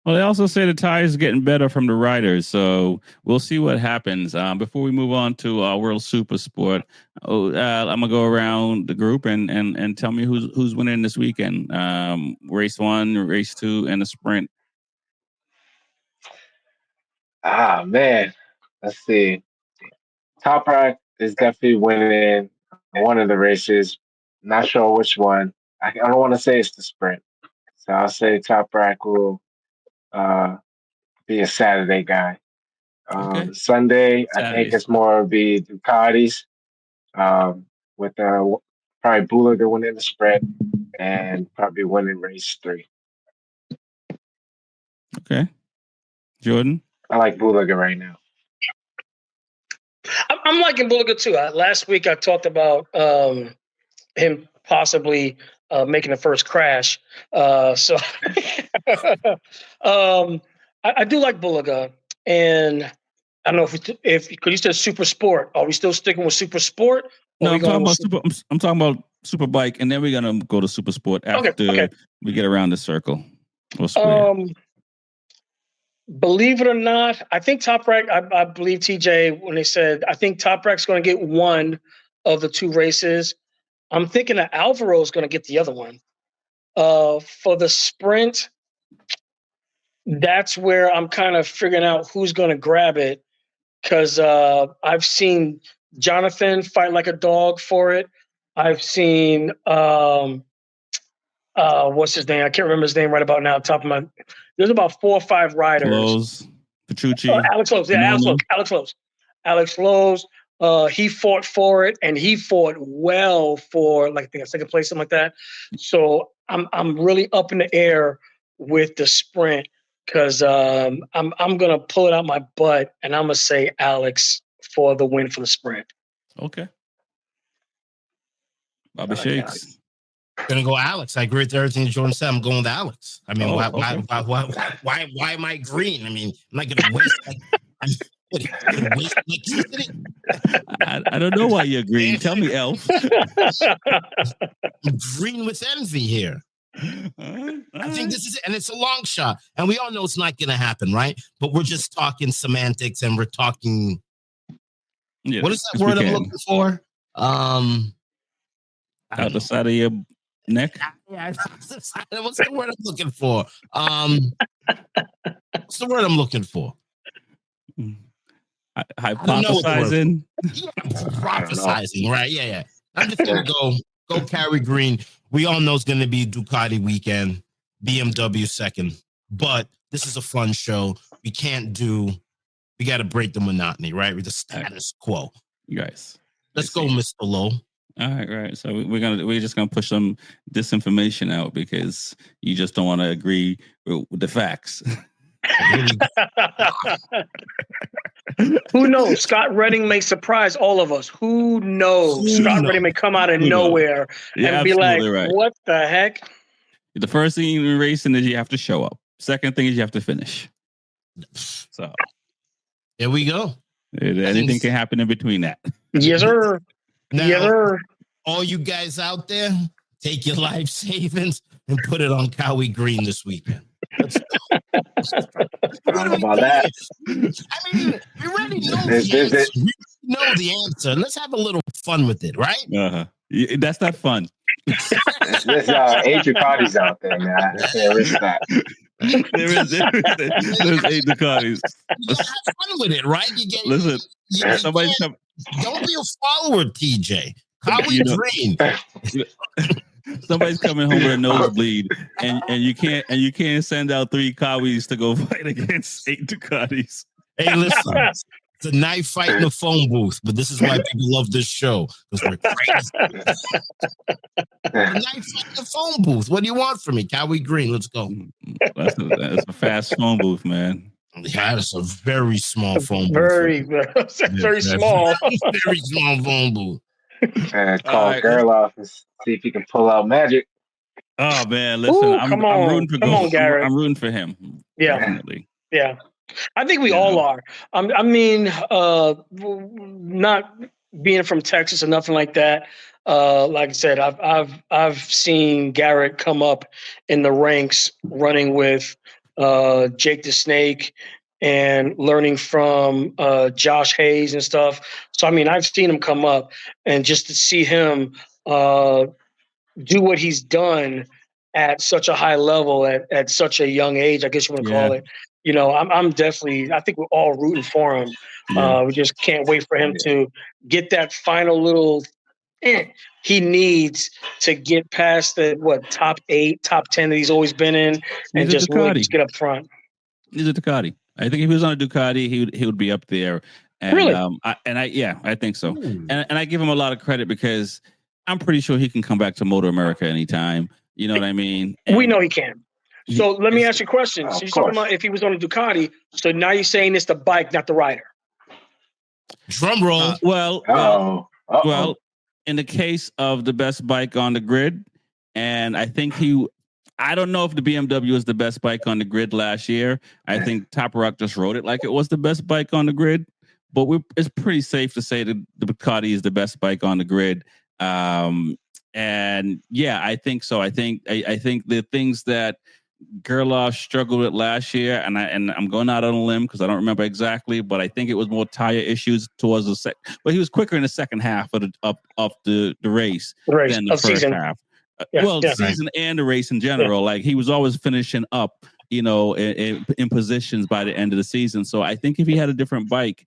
A: Well, they also say the tires getting better from the riders, so we'll see what happens. Before we move on to World SuperSport, I'm gonna go around the group and tell me who's winning this weekend. Race 1, race 2, and the sprint.
D: Man, let's see. Top Rack is definitely winning one of the races. Not sure which one. I don't want to say it's the sprint, so I'll say Top Rack will be a Saturday guy. Sunday, I think it's more be Ducatis, with probably Buliger winning the sprint and probably winning race 3.
A: Okay, Jordan.
D: I like Buliger right now.
C: I'm liking Buliger too. Last week I talked about him possibly making the first crash. So I do like Buliger, and I don't know if you said SuperSport. Are we still sticking with SuperSport?
A: No, I'm talking about SuperBike, and then we're gonna go to SuperSport after we get around the circle or square.
C: Believe it or not, I think Top Rack, I believe TJ, when they said, I think Top Rack's going to get one of the two races. I'm thinking that Alvaro's going to get the other one. For the sprint, that's where I'm kind of figuring out who's going to grab it, because I've seen Jonathan fight like a dog for it. I've seen what's his name? I can't remember his name right about now. Top of my, there's about 4 or 5 riders.
A: Close. Petrucci.
C: Alex Lowe's. Yeah, Alex Lowe's. Alex Lowe's. He fought for it, and he fought well for, like, I think a second place, something like that. So I'm really up in the air with the sprint, because I'm gonna pull it out my butt, and I'm gonna say Alex for the win for the sprint.
A: Okay. Bobby Shakes.
B: Gonna go Alex. I agree with everything Jordan said. I'm going with Alex. I mean, why am I green? I mean, I'm not gonna waste electricity.
A: I don't know why you're green. Tell me, Elf.
B: I'm green with envy here. I think this is it, and it's a long shot, and we all know it's not gonna happen, right? But we're just talking semantics, and we're talking.
A: Yeah,
B: what is that word I'm looking for?
A: Out the side of your neck.
B: Yeah, what's the word I'm looking for? What's the word I'm looking for?
A: Hypothesizing.
B: Prophesizing, right? Yeah. I'm just gonna go carry green. We all know it's gonna be Ducati weekend, BMW second. But this is a fun show. We got to break the monotony, right? With the status quo.
A: You guys.
B: Let's go, Mr. Lowe.
A: All right. So we're just gonna push some disinformation out because you just don't want to agree with the facts.
C: Who knows? Scott Redding may surprise all of us. Who knows? Scott Redding may come out of nowhere and be like, "What the heck?"
A: The first thing in racing is you have to show up. Second thing is you have to finish. So
B: here we go.
A: Anything can happen in between that.
C: Yes, sir.
B: Now,
C: yes, sir.
B: All you guys out there, take your life savings and put it on Cowie Green this weekend. Let's go.
D: About that.
B: I mean, we already know the answer. We know the answer. Let's have a little fun with it, right?
A: That's not fun.
D: There's 8 Ducatis out there, man. I can't risk that.
A: There's 8 Ducatis.
B: You have fun with it, right?
A: Listen,
B: don't be a follower, TJ. Cowie Green.
A: Somebody's coming home with a nosebleed, and you can't send out 3 Cowies to go fight against 8 Ducatis.
B: Hey, listen, it's a knife fight in the phone booth, but this is why people love this show, because we're crazy. A knife fight in the phone booth. What do you want from me, Cowie Green? Let's go.
A: That's a fast phone booth, man.
B: Yeah, it's a very small phone booth.
C: Very small.
B: Very small phone booth.
D: And call girl off and see if he can pull out magic.
A: Oh man, listen, I'm rooting for
C: Garrett.
A: I'm rooting for him.
C: Yeah,
A: definitely.
C: Yeah, I think we all are. I mean, not being from Texas or nothing like that. Like I said, I've seen Garrett come up in the ranks, running with Jake the Snake and learning from Josh Hayes and stuff. So, I mean, I've seen him come up, and just to see him do what he's done at such a high level at such a young age, I guess you want to call it. You know, I'm definitely, I think we're all rooting for him. We just can't wait for him to get that final little he needs to get past the top 8, top 10 that he's always been in, and just really just get up front.
A: He's a Ducati. I think if he was on a Ducati, he would be up there. And,
C: really?
A: I think so. And I give him a lot of credit because I'm pretty sure he can come back to Motor America anytime. You know what I mean? And
C: we know he can. So let me ask you a question. So you're talking about if he was on a Ducati. So now you're saying it's the bike, not the rider.
B: Drum roll.
A: Well, in the case of the best bike on the grid, and I think I don't know if the BMW was the best bike on the grid last year. I think Top Rock just wrote it like it was the best bike on the grid, but it's pretty safe to say that the Ducati is the best bike on the grid. And yeah, I think so. I think the things that Gerloff struggled with last year, and I'm going out on a limb because I don't remember exactly, but I think it was more tire issues towards the second. But he was quicker in the second half of the race than the first half. The season and the race in general. Yeah. Like he was always finishing up, in positions by the end of the season. So I think if he had a different bike.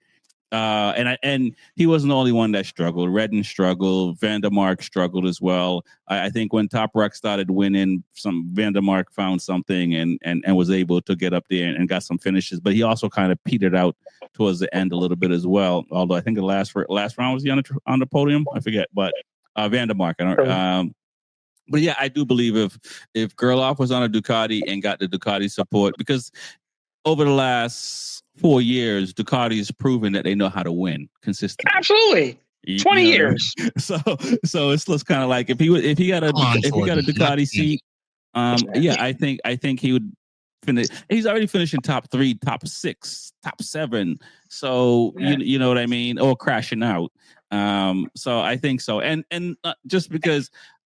A: And he wasn't the only one that struggled. Redden struggled. Vandermark struggled as well. I think when Toprak started winning, Vandermark found something and was able to get up there and got some finishes. But he also kind of petered out towards the end a little bit as well. Although I think the last round was he on the podium. I forget, but Vandermark. But yeah, I do believe if Gerloff was on a Ducati and got the Ducati support, because over the last 4 years, Ducati has proven that they know how to win consistently.
C: Absolutely, 20 years.
A: So it's just kind of like if he got a Ducati seat, I think he would finish. He's already finishing top 3, top 6, top 7. So you know what I mean, or crashing out. So I think so, and just because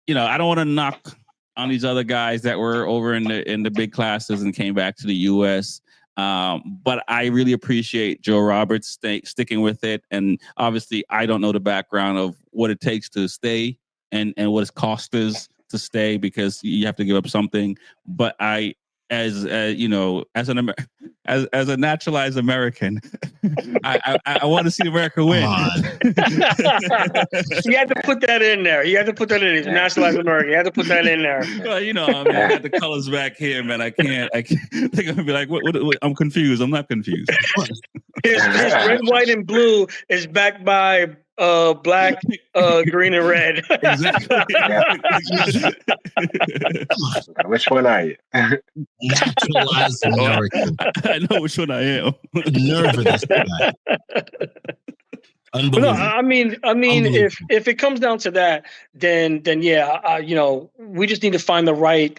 A: I don't want to knock on these other guys that were over in the big classes and came back to the U.S. But I really appreciate Joe Roberts sticking with it. And obviously, I don't know the background of what it takes to stay and what its cost is to stay, because you have to give up something. But as a naturalized American, I want to see America win.
C: You had to put that in there. He's a naturalized American. You had to put that in there.
A: Well, I got the colors back here, man. I can't. They're gonna be like, what? I'm confused. I'm not confused.
C: His red, white, and blue is backed by black, green, and red.
A: Exactly.
D: Which one are you?
B: Naturalized American.
A: I know which one I am.
B: Nerve of this guy.
C: No, I mean, if it comes down to that, then yeah, we just need to find the right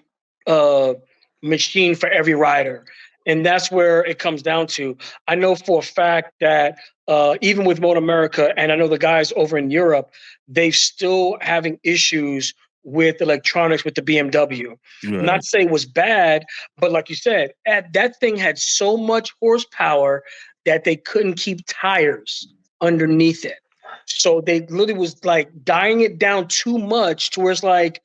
C: machine for every rider. And that's where it comes down to. I know for a fact that even with Motor America, and I know the guys over in Europe, they're still having issues with electronics with the BMW. Right. Not to say it was bad, but like you said, that thing had so much horsepower that they couldn't keep tires underneath it. So they literally was like dying it down too much to where it's like,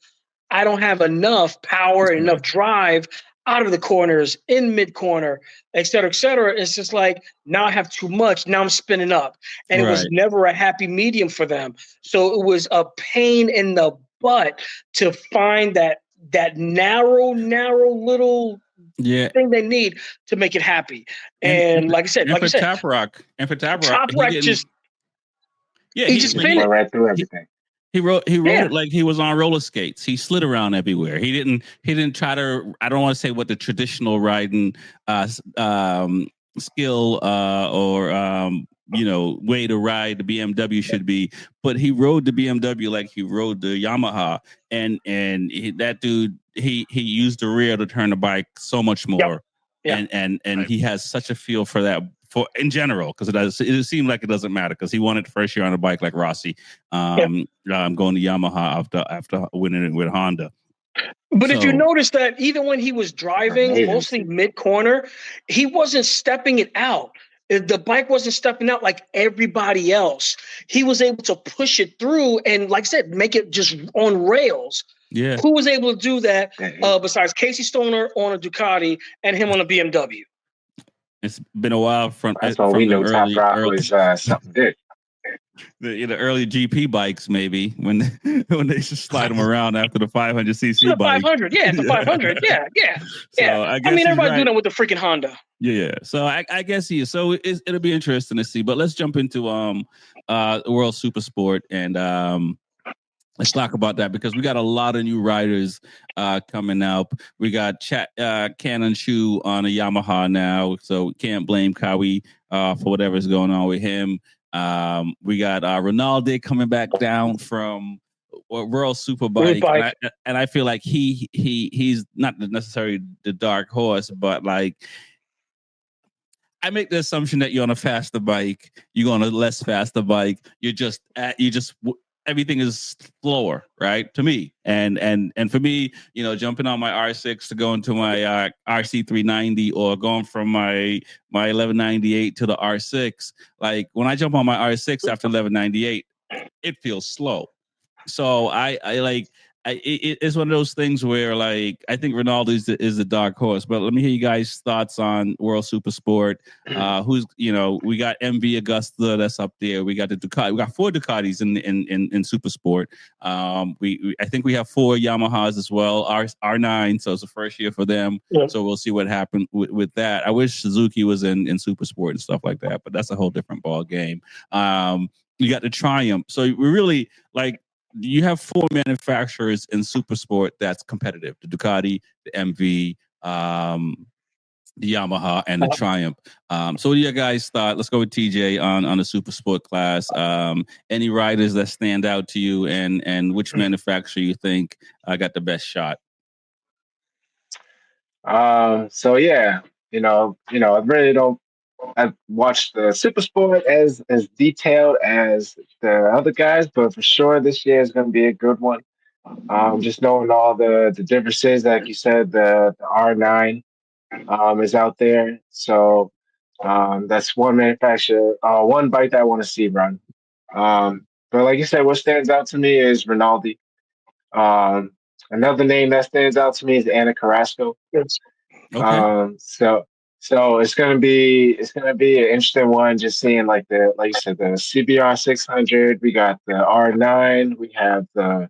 C: I don't have enough power and enough drive out of the corners, in mid-corner, et cetera, et cetera. It's just like, now I have too much. Now I'm spinning up. And It was never a happy medium for them. So it was a pain in the butt to find that narrow little thing they need to make it happy. And like I said,
A: Toprak
C: just
D: finished right through everything.
A: He rode it like he was on roller skates. He slid around everywhere. He didn't try to. I don't want to say what the traditional riding skill or way to ride the BMW should be, but he rode the BMW like he rode the Yamaha, and that dude he used the rear to turn the bike so much more, and he has such a feel for that. For in general, because it seemed like it doesn't matter, because he won it the first year on a bike like Rossi, going to Yamaha after winning it with Honda.
C: But if you notice that even when he was driving, mostly mid-corner, he wasn't stepping it out. The bike wasn't stepping out like everybody else. He was able to push it through and, like I said, make it just on rails.
A: Yeah.
C: Who was able to do that besides Casey Stoner on a Ducati and him on a BMW?
A: It's been a while from
D: we know Toprak was something good.
A: The early GP bikes, maybe when they just slide them around after the 500cc bike.
C: 500, yeah, the 500, yeah. So I mean, everybody's doing that with the freaking Honda.
A: Yeah. So I guess he is. So it'll be interesting to see. But let's jump into World SuperSport and let's talk about that, because we got a lot of new riders coming up. We got Cannon Shu on a Yamaha now, so we can't blame Kawi for whatever's going on with him. We got Ronaldo coming back down from World Superbike, and I feel like he's not necessarily the dark horse, but like, I make the assumption that you're on a faster bike, you're on a less faster bike, you're just everything is slower, right? To me, and for me, jumping on my R6 to go into my RC390, or going from my 1198 to the R6. Like when I jump on my R6 after 1198, it feels slow. So I like. It's one of those things where, like, I think Ronaldo is the dark horse. But let me hear you guys' thoughts on World Supersport. Who's we got MV Augusta that's up there. We got the Ducati. We got 4 Ducatis in Supersport. I think we have 4 Yamahas as well. R9. So it's the first year for them.
C: Yeah.
A: So we'll see what happened with that. I wish Suzuki was in Supersport and stuff like that, but that's a whole different ball game. You got the Triumph. So we really like. You have 4 manufacturers in Supersport that's competitive: the Ducati, the MV, the Yamaha, and the Triumph. So what do you guys thought? Let's go with TJ on the Supersport class. Any riders that stand out to you, and which manufacturer you think got the best shot?
D: So yeah, I really don't. I've watched the Supersport as detailed as the other guys, but for sure this year is going to be a good one. Just knowing all the differences, like you said, the R9 is out there, so that's one manufacturer, one bike that I want to see run. But like you said, what stands out to me is Rinaldi. Another name that stands out to me is Anna Carrasco.
C: Yes.
A: Okay.
D: So it's gonna be an interesting one. Just seeing like you said, the CBR 600. We got the R9. We have the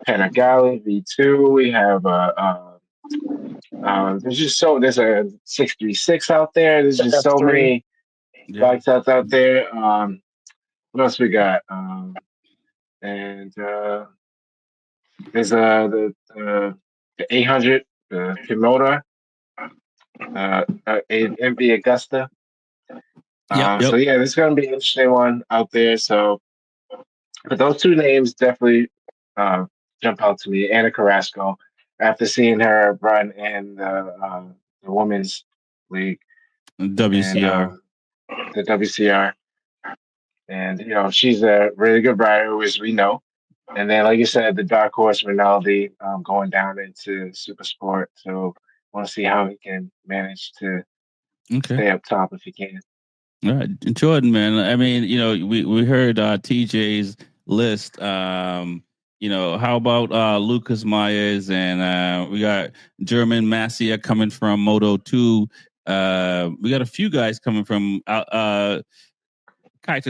D: Panigale V2. We have there's a 636 out there. There's just so many bikes out there. What else we got? And there's the 800 Kimoda. MV Augusta. So yeah, this is gonna be an interesting one out there. So, but those 2 names definitely jump out to me. Anna Carrasco, after seeing her run in the women's league,
A: WCR,
D: and, the WCR, and she's a really good rider, as we know. And then, like you said, the dark horse Rinaldi going down into Supersport. So, want to see how he can manage to stay up top if he can.
A: All right, Jordan, man. I mean, we heard TJ's list. How about Lucas Myers, and we got German Massia coming from Moto 2. We got a few guys coming from Kaita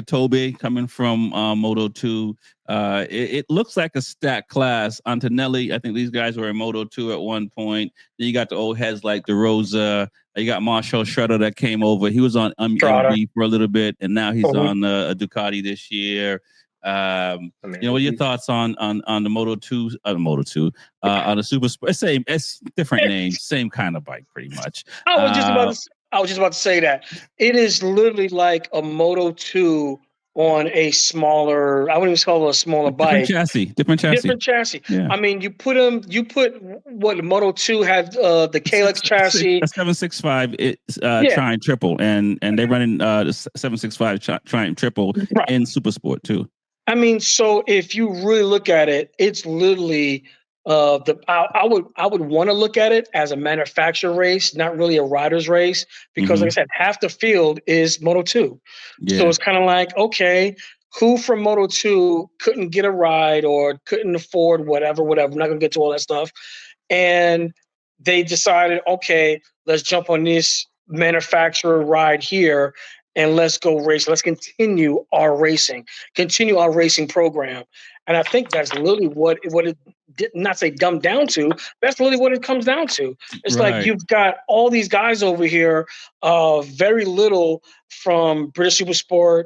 A: Tobe coming from Moto 2. It looks like a stacked class. Antonelli, I think these guys were in Moto 2 at one point. Then you got the old heads like DeRosa. You got Marshall Schroeder that came over. He was on MV for a little bit, and now he's on a Ducati this year. What are your thoughts on the Moto 2? On the Super, it's different names, same kind of bike, pretty much.
C: I was just about to say that it is literally like a Moto 2 on a smaller. I wouldn't even call it a smaller bike.
A: Different chassis.
C: Yeah. I mean, you put what the Moto 2 had the Kalex chassis.
A: A 765 Triumph Triple, and they're running the 765 Triumph Triple in Supersport too.
C: I mean, so if you really look at it, it's literally I would want to look at it as a manufacturer race, not really a rider's race, because like I said, half the field is Moto 2. Yeah. So it's kind of like, okay, who from Moto 2 couldn't get a ride or couldn't afford whatever. I'm not going to get to all that stuff. And they decided, okay, let's jump on this manufacturer ride here and let's go race. Let's continue our racing program. And I think that's literally what it did not say dumbed down to. That's literally what it comes down to. It's like you've got all these guys over here, very little from British Supersport,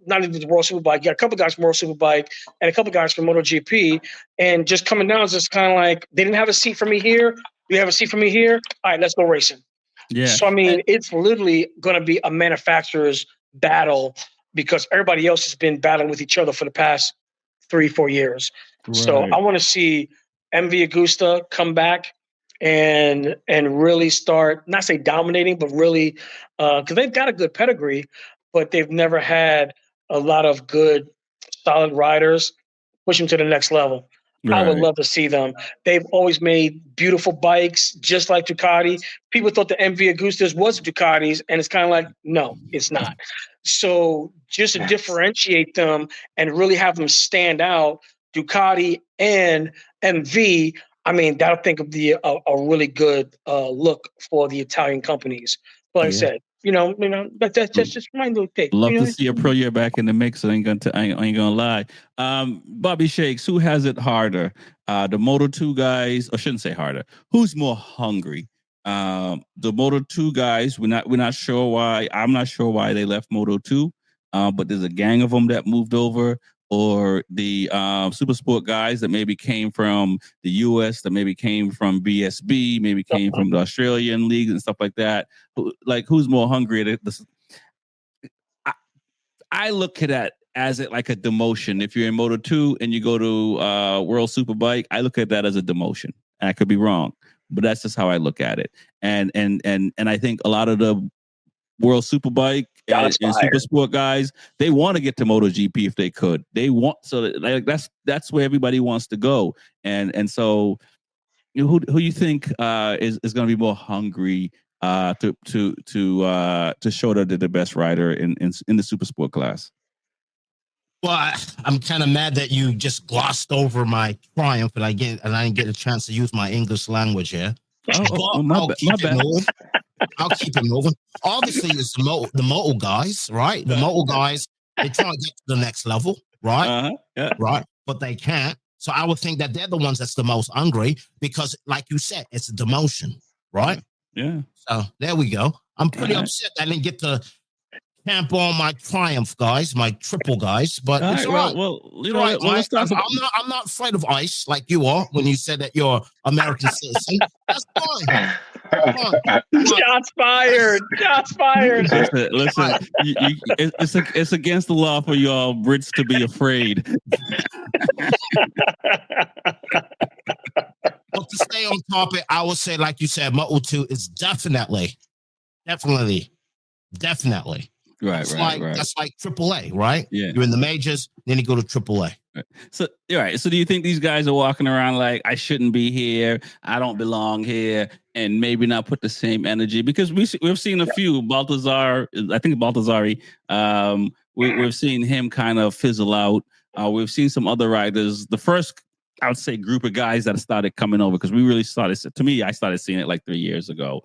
C: not even the World Superbike. You got a couple guys from World Superbike and a couple guys from MotoGP. And just coming down is just kind of like, they didn't have a seat for me here. You have a seat for me here? All right, let's go racing. Yeah. So, I mean, it's literally going to be a manufacturer's battle because everybody else has been battling with each other for the past 3-4 years. Right. So I want to see MV Augusta come back and really start, not say dominating, but really, because they've got a good pedigree, but they've never had a lot of good, solid riders. push them to the next level. I would love to see them. They've always made beautiful bikes, just like Ducati. People thought the MV Agustas was Ducatis, and it's kind of like, no, it's not. So just to differentiate them and really have them stand out, Ducati and MV, I mean, that'll think of the a really good look for the Italian companies. But like I said, that's just my little take.
A: Love to see a pro year back in the mix. I ain't gonna lie. Bobby Shakes, who has it harder? The Moto2 guys, or shouldn't say harder. Who's more hungry? The Moto2 guys. We're not sure why. I'm not sure why they left Moto2. But there's a gang of them that moved over. Or the SuperSport guys that maybe came from the US, that maybe came from BSB, maybe came from the Australian leagues and stuff like that. Who's more hungry? I look at that as like a demotion. If you're in Moto2 and you go to World Superbike, I look at that as a demotion. And I could be wrong, but that's just how I look at it. And I think a lot of the World Superbike and SuperSport guys, they want to get to MotoGP if they could. They want that's where everybody wants to go. And so who you think is going to be more hungry to show that they're the best rider in the SuperSport class?
B: Well, I'm kind of mad that you just glossed over my triumph, and I didn't get a chance to use my English language here.
A: My bad.
B: I'll keep it moving. Obviously, it's the Moto guys, right? The Moto guys, they try to get to the next level, right? Right, but they can't. So I would think that they're the ones that's the most hungry because, like you said, it's a demotion, right?
A: Yeah.
B: So there we go. I'm pretty upset I didn't get to camp on my triumph guys, my triple guys, but it's all right.
A: Well,
B: I'm not afraid of ice like you are when you said that you're American citizen. That's fine.
C: Shots fired.
A: Listen. It's against the law for y'all Brits to be afraid.
B: But to stay on topic, I would say, like you said, Moto2 is definitely.
A: Right.
B: That's like AAA, right?
A: Yeah.
B: You're in the majors, then you go to AAA.
A: Right. So, all right. So, do you think these guys are walking around like I shouldn't be here, I don't belong here, and maybe not put the same energy? Because we've seen a few. Baltazar, I think Baltazari. We've seen him kind of fizzle out. We've seen some other riders. The first, I would say, group of guys that started coming over because we really started. To me, I started seeing it like 3 years ago.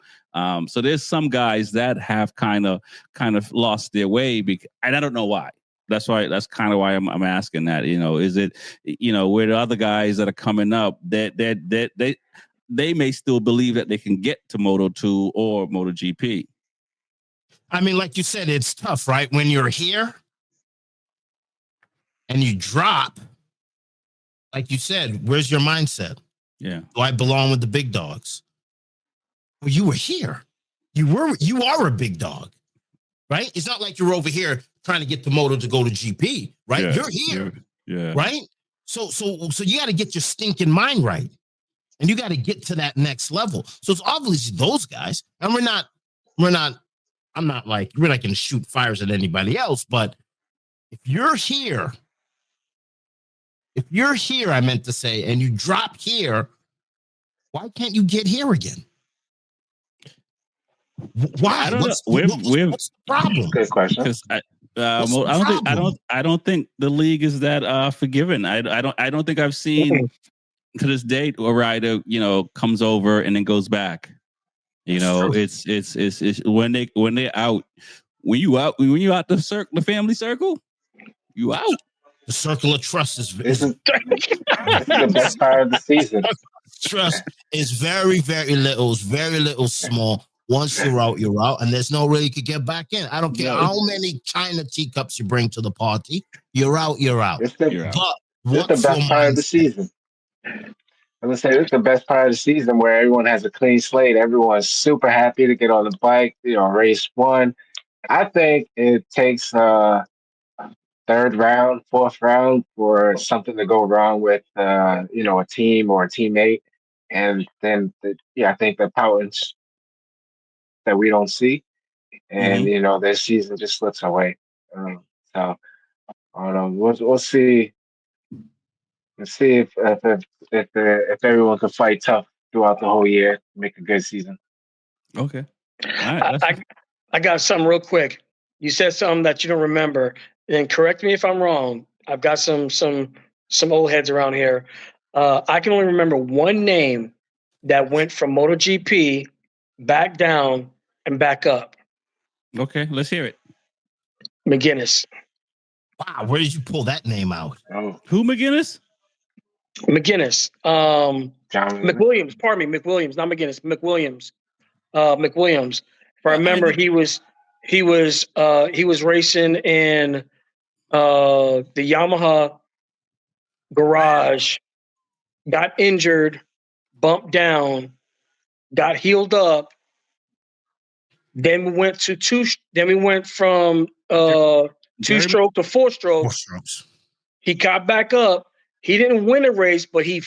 A: So there's some guys that have kind of lost their way, and I don't know why. That's kind of why I'm asking that. Is it where the other guys that are coming up that they may still believe that they can get to Moto2 or MotoGP.
B: I mean, like you said, it's tough, right? When you're here and you drop, like you said, where's your mindset?
A: Yeah.
B: Do I belong with the big dogs? Well, you were here. You are a big dog, right? It's not like you're over here trying to get the Moto to go to GP, right?
A: Yeah,
B: you're here,
A: yeah.
B: Right? So you got to get your stinking mind right, and you got to get to that next level. So it's obviously those guys, and we're not. I'm not like we're not going to shoot fires at anybody else, but if you're here, I meant to say, and you drop here, why can't you get here again? Why? What's the problem?
D: Good question.
A: Because I don't think the league is that forgiving. I don't think I've seen to this date a rider comes over and then goes back. It's when they're out. When you out the family circle, you out.
B: The circle of trust is
D: the best part of the season.
B: Trust is very, very little. It's very little small. Once you're out, and there's no way you could get back in. I don't care how many China teacups you bring to the party. You're out.
D: It's the best part of the season. I'm gonna say it's the best part of the season where everyone has a clean slate. Everyone's super happy to get on the bike. Race one. I think it takes third round, fourth round for something to go wrong with a team or a teammate, and then I think the pouch that we don't see, and this season just slips away. So I don't know. We'll see. and see if everyone can fight tough throughout the whole year, make a good season.
A: Okay. All right.
C: I got something real quick. You said something that you don't remember, and correct me if I'm wrong. I've got some old heads around here. I can only remember one name that went from MotoGP back down and back up.
A: Okay, let's hear it.
C: McGuinness.
B: Wow, where did you pull that name out?
D: Oh,
A: Who, McGuinness?
C: McGuinness. McWilliams. Pardon me, McWilliams, not McGuinness. McWilliams. McWilliams. If I remember, he was racing in the Yamaha garage, got injured, bumped down, got healed up. Then we went to Then we went from two-stroke to four-stroke.
B: 4 strokes.
C: He got back up. He didn't win a race, but he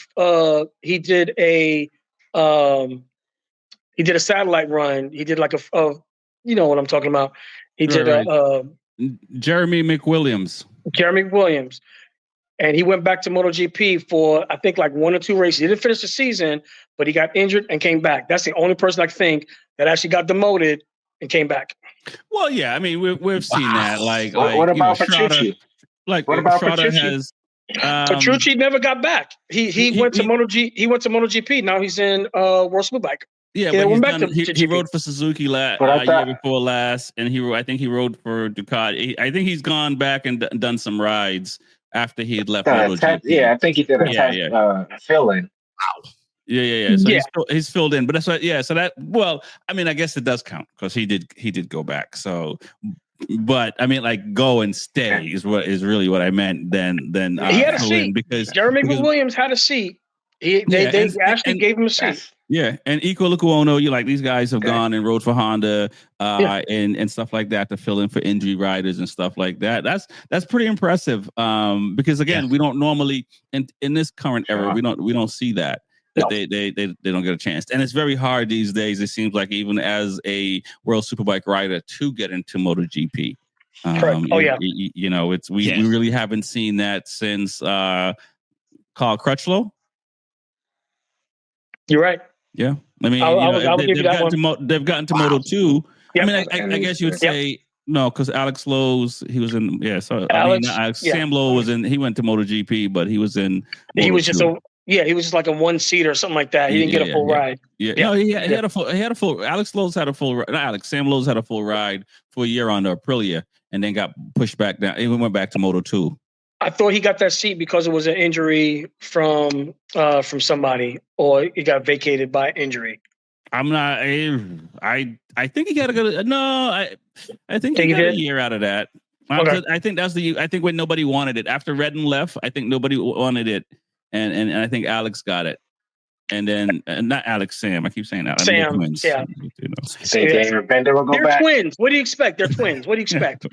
C: did a satellite run. He did like a you know what I'm talking about. He did
A: right. Jeremy McWilliams.
C: Jeremy Williams. And he went back to MotoGP for, I think, like 1 or 2 races. He didn't finish the season, but he got injured and came back. That's the only person I think that actually got demoted and came back.
A: Well, yeah, I mean, we've seen that. Like,
D: what about Petrucci?
A: What about Petrucci?
C: Petrucci never got back. He went to MotoGP. Now he's in World Superbike.
A: Yeah, but he rode for Suzuki year before last, and I think he rode for Ducati. I think he's gone back and done some rides after he had left MotoGP.
D: I think he did a fill-in.
A: Wow. Yeah. So he's filled in, but that's what. Yeah. So that. Well, I mean, I guess it does count because he did go back. So, but I mean, like, go and stay is really what I meant. Then
C: he had a seat because Jeremy Williams had a seat. They actually gave him a seat.
A: Yeah, and Iko Lukuono, these guys have gone and rode for Honda and stuff like that to fill in for injury riders and stuff like that. That's pretty impressive. Because again, we don't normally in this current era we don't see that they don't get a chance, and it's very hard these days. It seems like even as a World Superbike rider to get into MotoGP. We really haven't seen that since Carl Crutchlow.
C: You're right.
A: Yeah, I mean, they've gotten to Moto 2. Yep. I mean, I guess you would say no, because Alex Lowe's he was in. Yeah, so Sam Lowe was in. He went to MotoGP, but he was in.
C: He was just he was just like a 1-seat or something like that. He didn't get a full ride.
A: Yeah, no, he had a full. He had a full. Alex Lowe's had a full. Sam Lowe's had a full ride for a year on the Aprilia, and then got pushed back down. He went back to Moto 2.
C: I thought he got that seat because it was an injury from somebody, or it got vacated by injury.
A: I'm not. I think he got a good. No, I think he got a year out of that. Okay. I think that's I think when nobody wanted it after Redden left, I think nobody wanted it, and I think Alex got it, and then not Alex, Sam. I keep saying that.
C: Sam, yeah.
D: Darren Bender will go back.
C: They're twins. What do you expect? They're twins. What do you expect?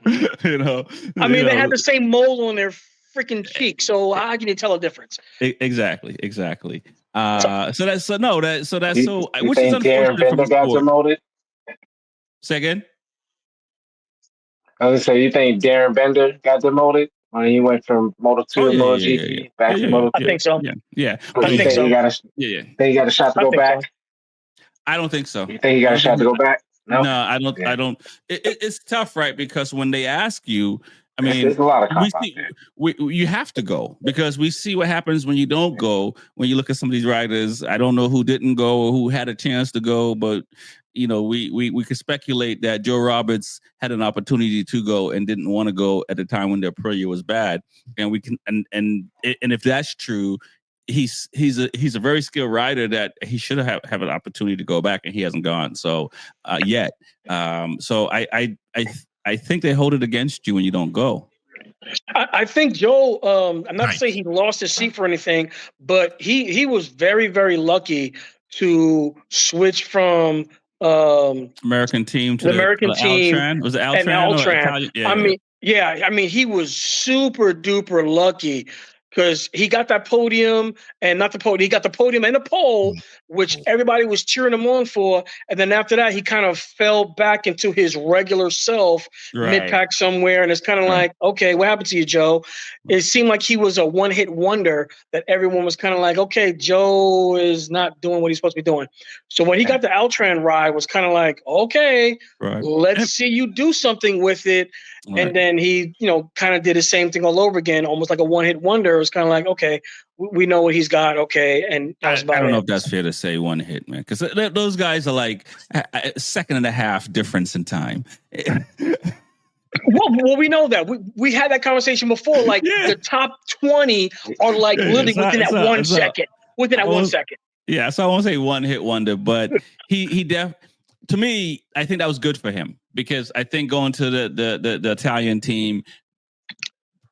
C: I mean, they had the same mole on their freaking cheek. So how can you tell a difference?
A: Exactly. So that's so.
D: You
A: Which
D: think
A: is
D: Darren Bender got demoted?
A: Say again.
D: I was gonna say, you think Darren Bender got demoted when he went from Moto 2 to MotoGP back to Moto 2?
C: I think so.
A: Yeah.
C: I think so.
D: Think he got a shot to go back?
A: So. I don't think so.
D: You think he got a shot to go back?
A: No, I don't. Yeah. I don't. It's tough, right? Because when they ask you, I mean,
D: there's a lot of
A: you have to go because we see what happens when you don't go. When you look at some of these riders, I don't know who didn't go or who had a chance to go, but we could speculate that Joe Roberts had an opportunity to go and didn't want to go at the time when their Aprilia was bad, and we can and if that's true. He's a very skilled rider that he should have an opportunity to go back, and he hasn't gone yet. So I think they hold it against you when you don't go.
C: I think Joe. I'm not saying he lost his seat for anything, but he was very, very lucky to switch from
A: American team to
C: the American team.
A: Altran. Was it Altran?
C: And Altran. I mean, he was super duper lucky. because he got that podium and not the podium. He got the podium and the pole, which everybody was cheering him on for. And then after that, he kind of fell back into his regular self mid-pack somewhere. And it's kind of like, okay, what happened to you, Joe? It seemed like he was a one-hit wonder that everyone was kind of like, okay, Joe is not doing what he's supposed to be doing. So when he got the Altran ride, was kind of like, okay, let's see you do something with it. And then he, kind of did the same thing all over again, almost like a one-hit wonder. It was kind of like, okay, we know what he's got. Okay. And
A: I don't know if that's fair to say one hit, man, because those guys are like a second and a half difference in time.
C: Well, we know that. We had that conversation before. Like the top 20 are like literally within that 1 second. Within that 1 second.
A: Yeah, so I won't say one hit wonder, but to me, I think that was good for him because I think going to the Italian team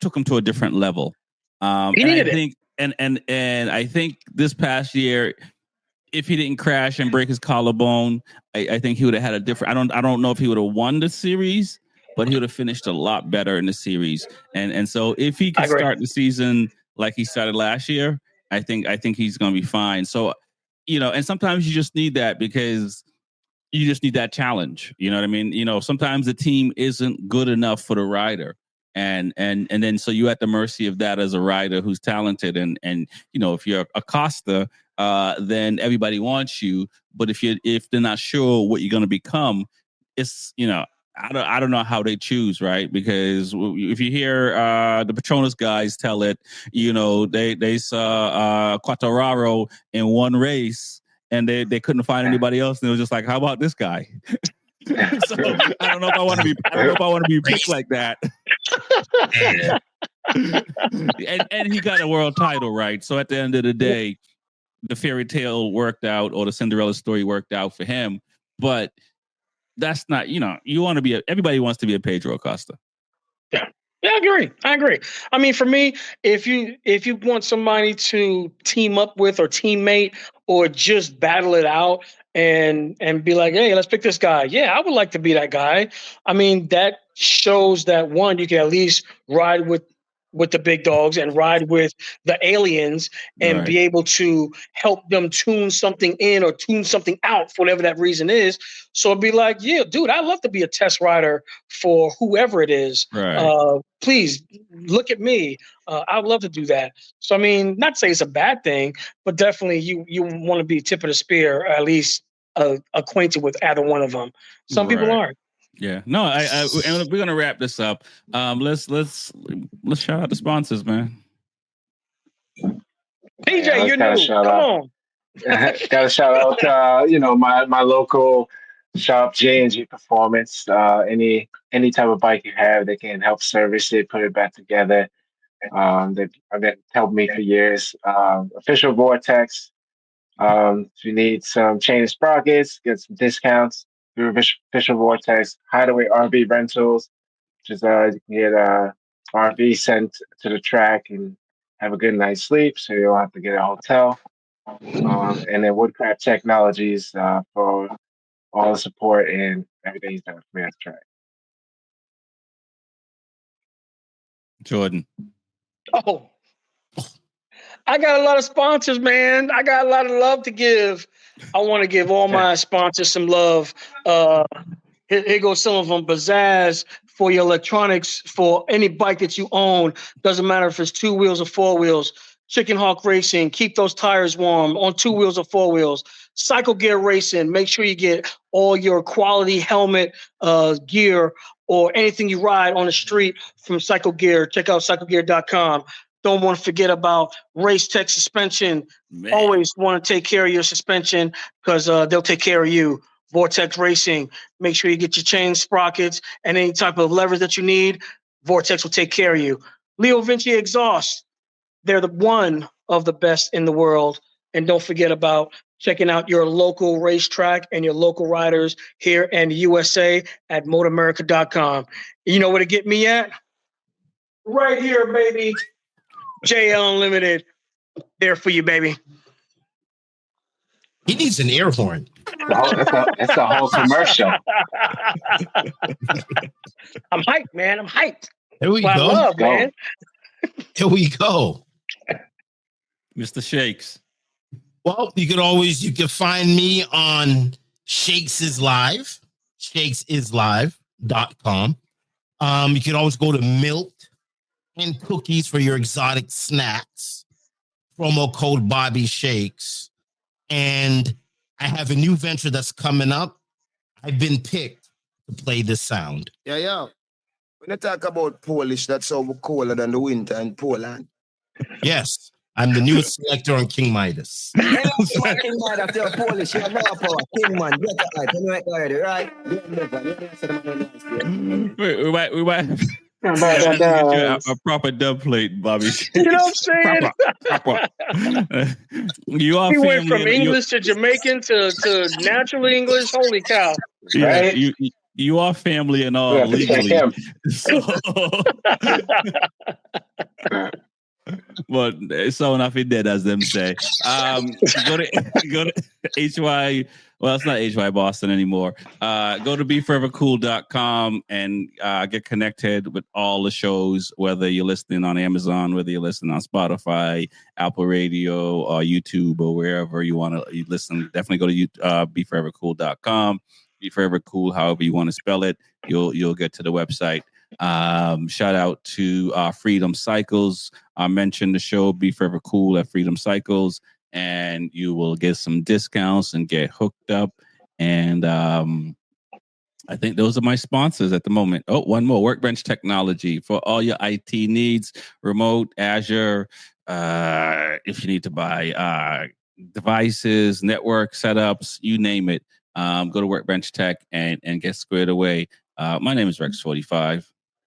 A: took him to a different level.
C: He needed it.
A: And I think this past year, if he didn't crash and break his collarbone, I think he would have had a different. I don't know if he would have won the series, but he would have finished a lot better in the series. And so if he can start the season like he started last year, I think he's going to be fine. So, and sometimes you just need that because you just need that challenge. You know what I mean? Sometimes the team isn't good enough for the rider. And then so you're at the mercy of that as a rider who's talented. And if you're Acosta, then everybody wants you. But if they're not sure what you're going to become, it's, I don't know how they choose, right? Because if you hear the Petronas guys tell it, they saw Quartararo in one race and they couldn't find anybody else. And it was just like, how about this guy? So I don't know if I want to be picked like that. and he got a world title, right? So at the end of the day, the fairy tale worked out, or the Cinderella story worked out for him. But that's not, you want to be everybody wants to be a Pedro Acosta.
C: Yeah, I agree. I mean, for me, if you want somebody to team up with or teammate or just battle it out and be like, hey, let's pick this guy. Yeah, I would like to be that guy. I mean, that shows that one, you can at least ride with the big dogs and ride with the aliens and be able to help them tune something in or tune something out for whatever that reason is. So it'd be like, yeah, dude, I'd love to be a test rider for whoever it is. Please look at me. I'd love to do that. So, I mean, not to say it's a bad thing, but definitely you want to be tip of the spear, or at least acquainted with either one of them. Some people aren't.
A: Yeah, no, and we're gonna wrap this up. Let's shout out the sponsors, man.
C: PJ, you're new. Come on.
D: Got to shout out, my local shop, J&G Performance. Any type of bike you have, they can help service it, put it back together. They've helped me for years. Official Vortex. If you need some chain and sprockets, get some discounts through Official Vortex. Hideaway RV Rentals, which is you can get RV sent to the track and have a good night's sleep, so you don't have to get a hotel. And then Woodcraft Technologies for all the support and everything he's done for me at the track.
A: Jordan.
C: Oh, I got a lot of sponsors, man. I got a lot of love to give. I want to give all my sponsors some love. Here goes some of them. Bazzaz for your electronics, for any bike that you own. Doesn't matter if it's 2 wheels or 4 wheels. Chicken Hawk Racing, keep those tires warm on 2 wheels or 4 wheels. Cycle Gear Racing, make sure you get all your quality helmet gear or anything you ride on the street from Cycle Gear. Check out cyclegear.com. Don't want to forget about Race Tech Suspension. Man. Always want to take care of your suspension because they'll take care of you. Vortex Racing. Make sure you get your chain sprockets and any type of levers that you need. Vortex will take care of you. Leo Vinci Exhaust. They're the one of the best in the world. And don't forget about checking out your local racetrack and your local riders here in the USA at motoramerica.com. You know where to get me at? Right here, baby. JL Unlimited. There for you, baby.
B: He needs an air horn.
D: That's a whole commercial.
C: I'm hyped, man. I'm hyped.
B: Here we go.
C: I love, man.
B: Here we go.
A: Mr. Shakes.
B: Well, you can find me on Shakes is Live, shakesislive.com. You can always go to Milk and Cookies for your exotic snacks. Promo code Bobby Shakes. And I have a new venture that's coming up. I've been picked to play this sound.
E: Yeah. When you talk about Polish, that's so colder than the winter in Poland.
B: Yes, I'm the newest selector on King Midas.
E: King Midas, you're Polish. You have no power. King man, get the hype. You know it already, right?
A: We might have a proper dub plate, Bobby.
C: You know what I'm saying?
A: Proper. You are
C: He went
A: family.
C: from English to Jamaican to natural English. Holy cow.
A: Yeah,
D: Right?
A: you are family and all legally. So, but so enough it dead, as them say. Go to HY. Well, it's not HY Boston anymore. Go to B4evaKool.com and get connected with all the shows, whether you're listening on Amazon, whether you're listening on Spotify, Apple Radio, or YouTube, or wherever you want to listen. Definitely go to B4evaKool.com. B4evaKool, however you want to spell it, you'll get to the website. Shout out to Freedom Cycles. I mentioned the show B4evaKool at Freedom Cycles, and you will get some discounts and get hooked up. And I think those are my sponsors at the moment. Oh, one more, Workbench Technology for all your IT needs, remote, Azure. If you need to buy devices, network setups, you name it. Go to Workbench Tech and get squared away. My name is Rex45.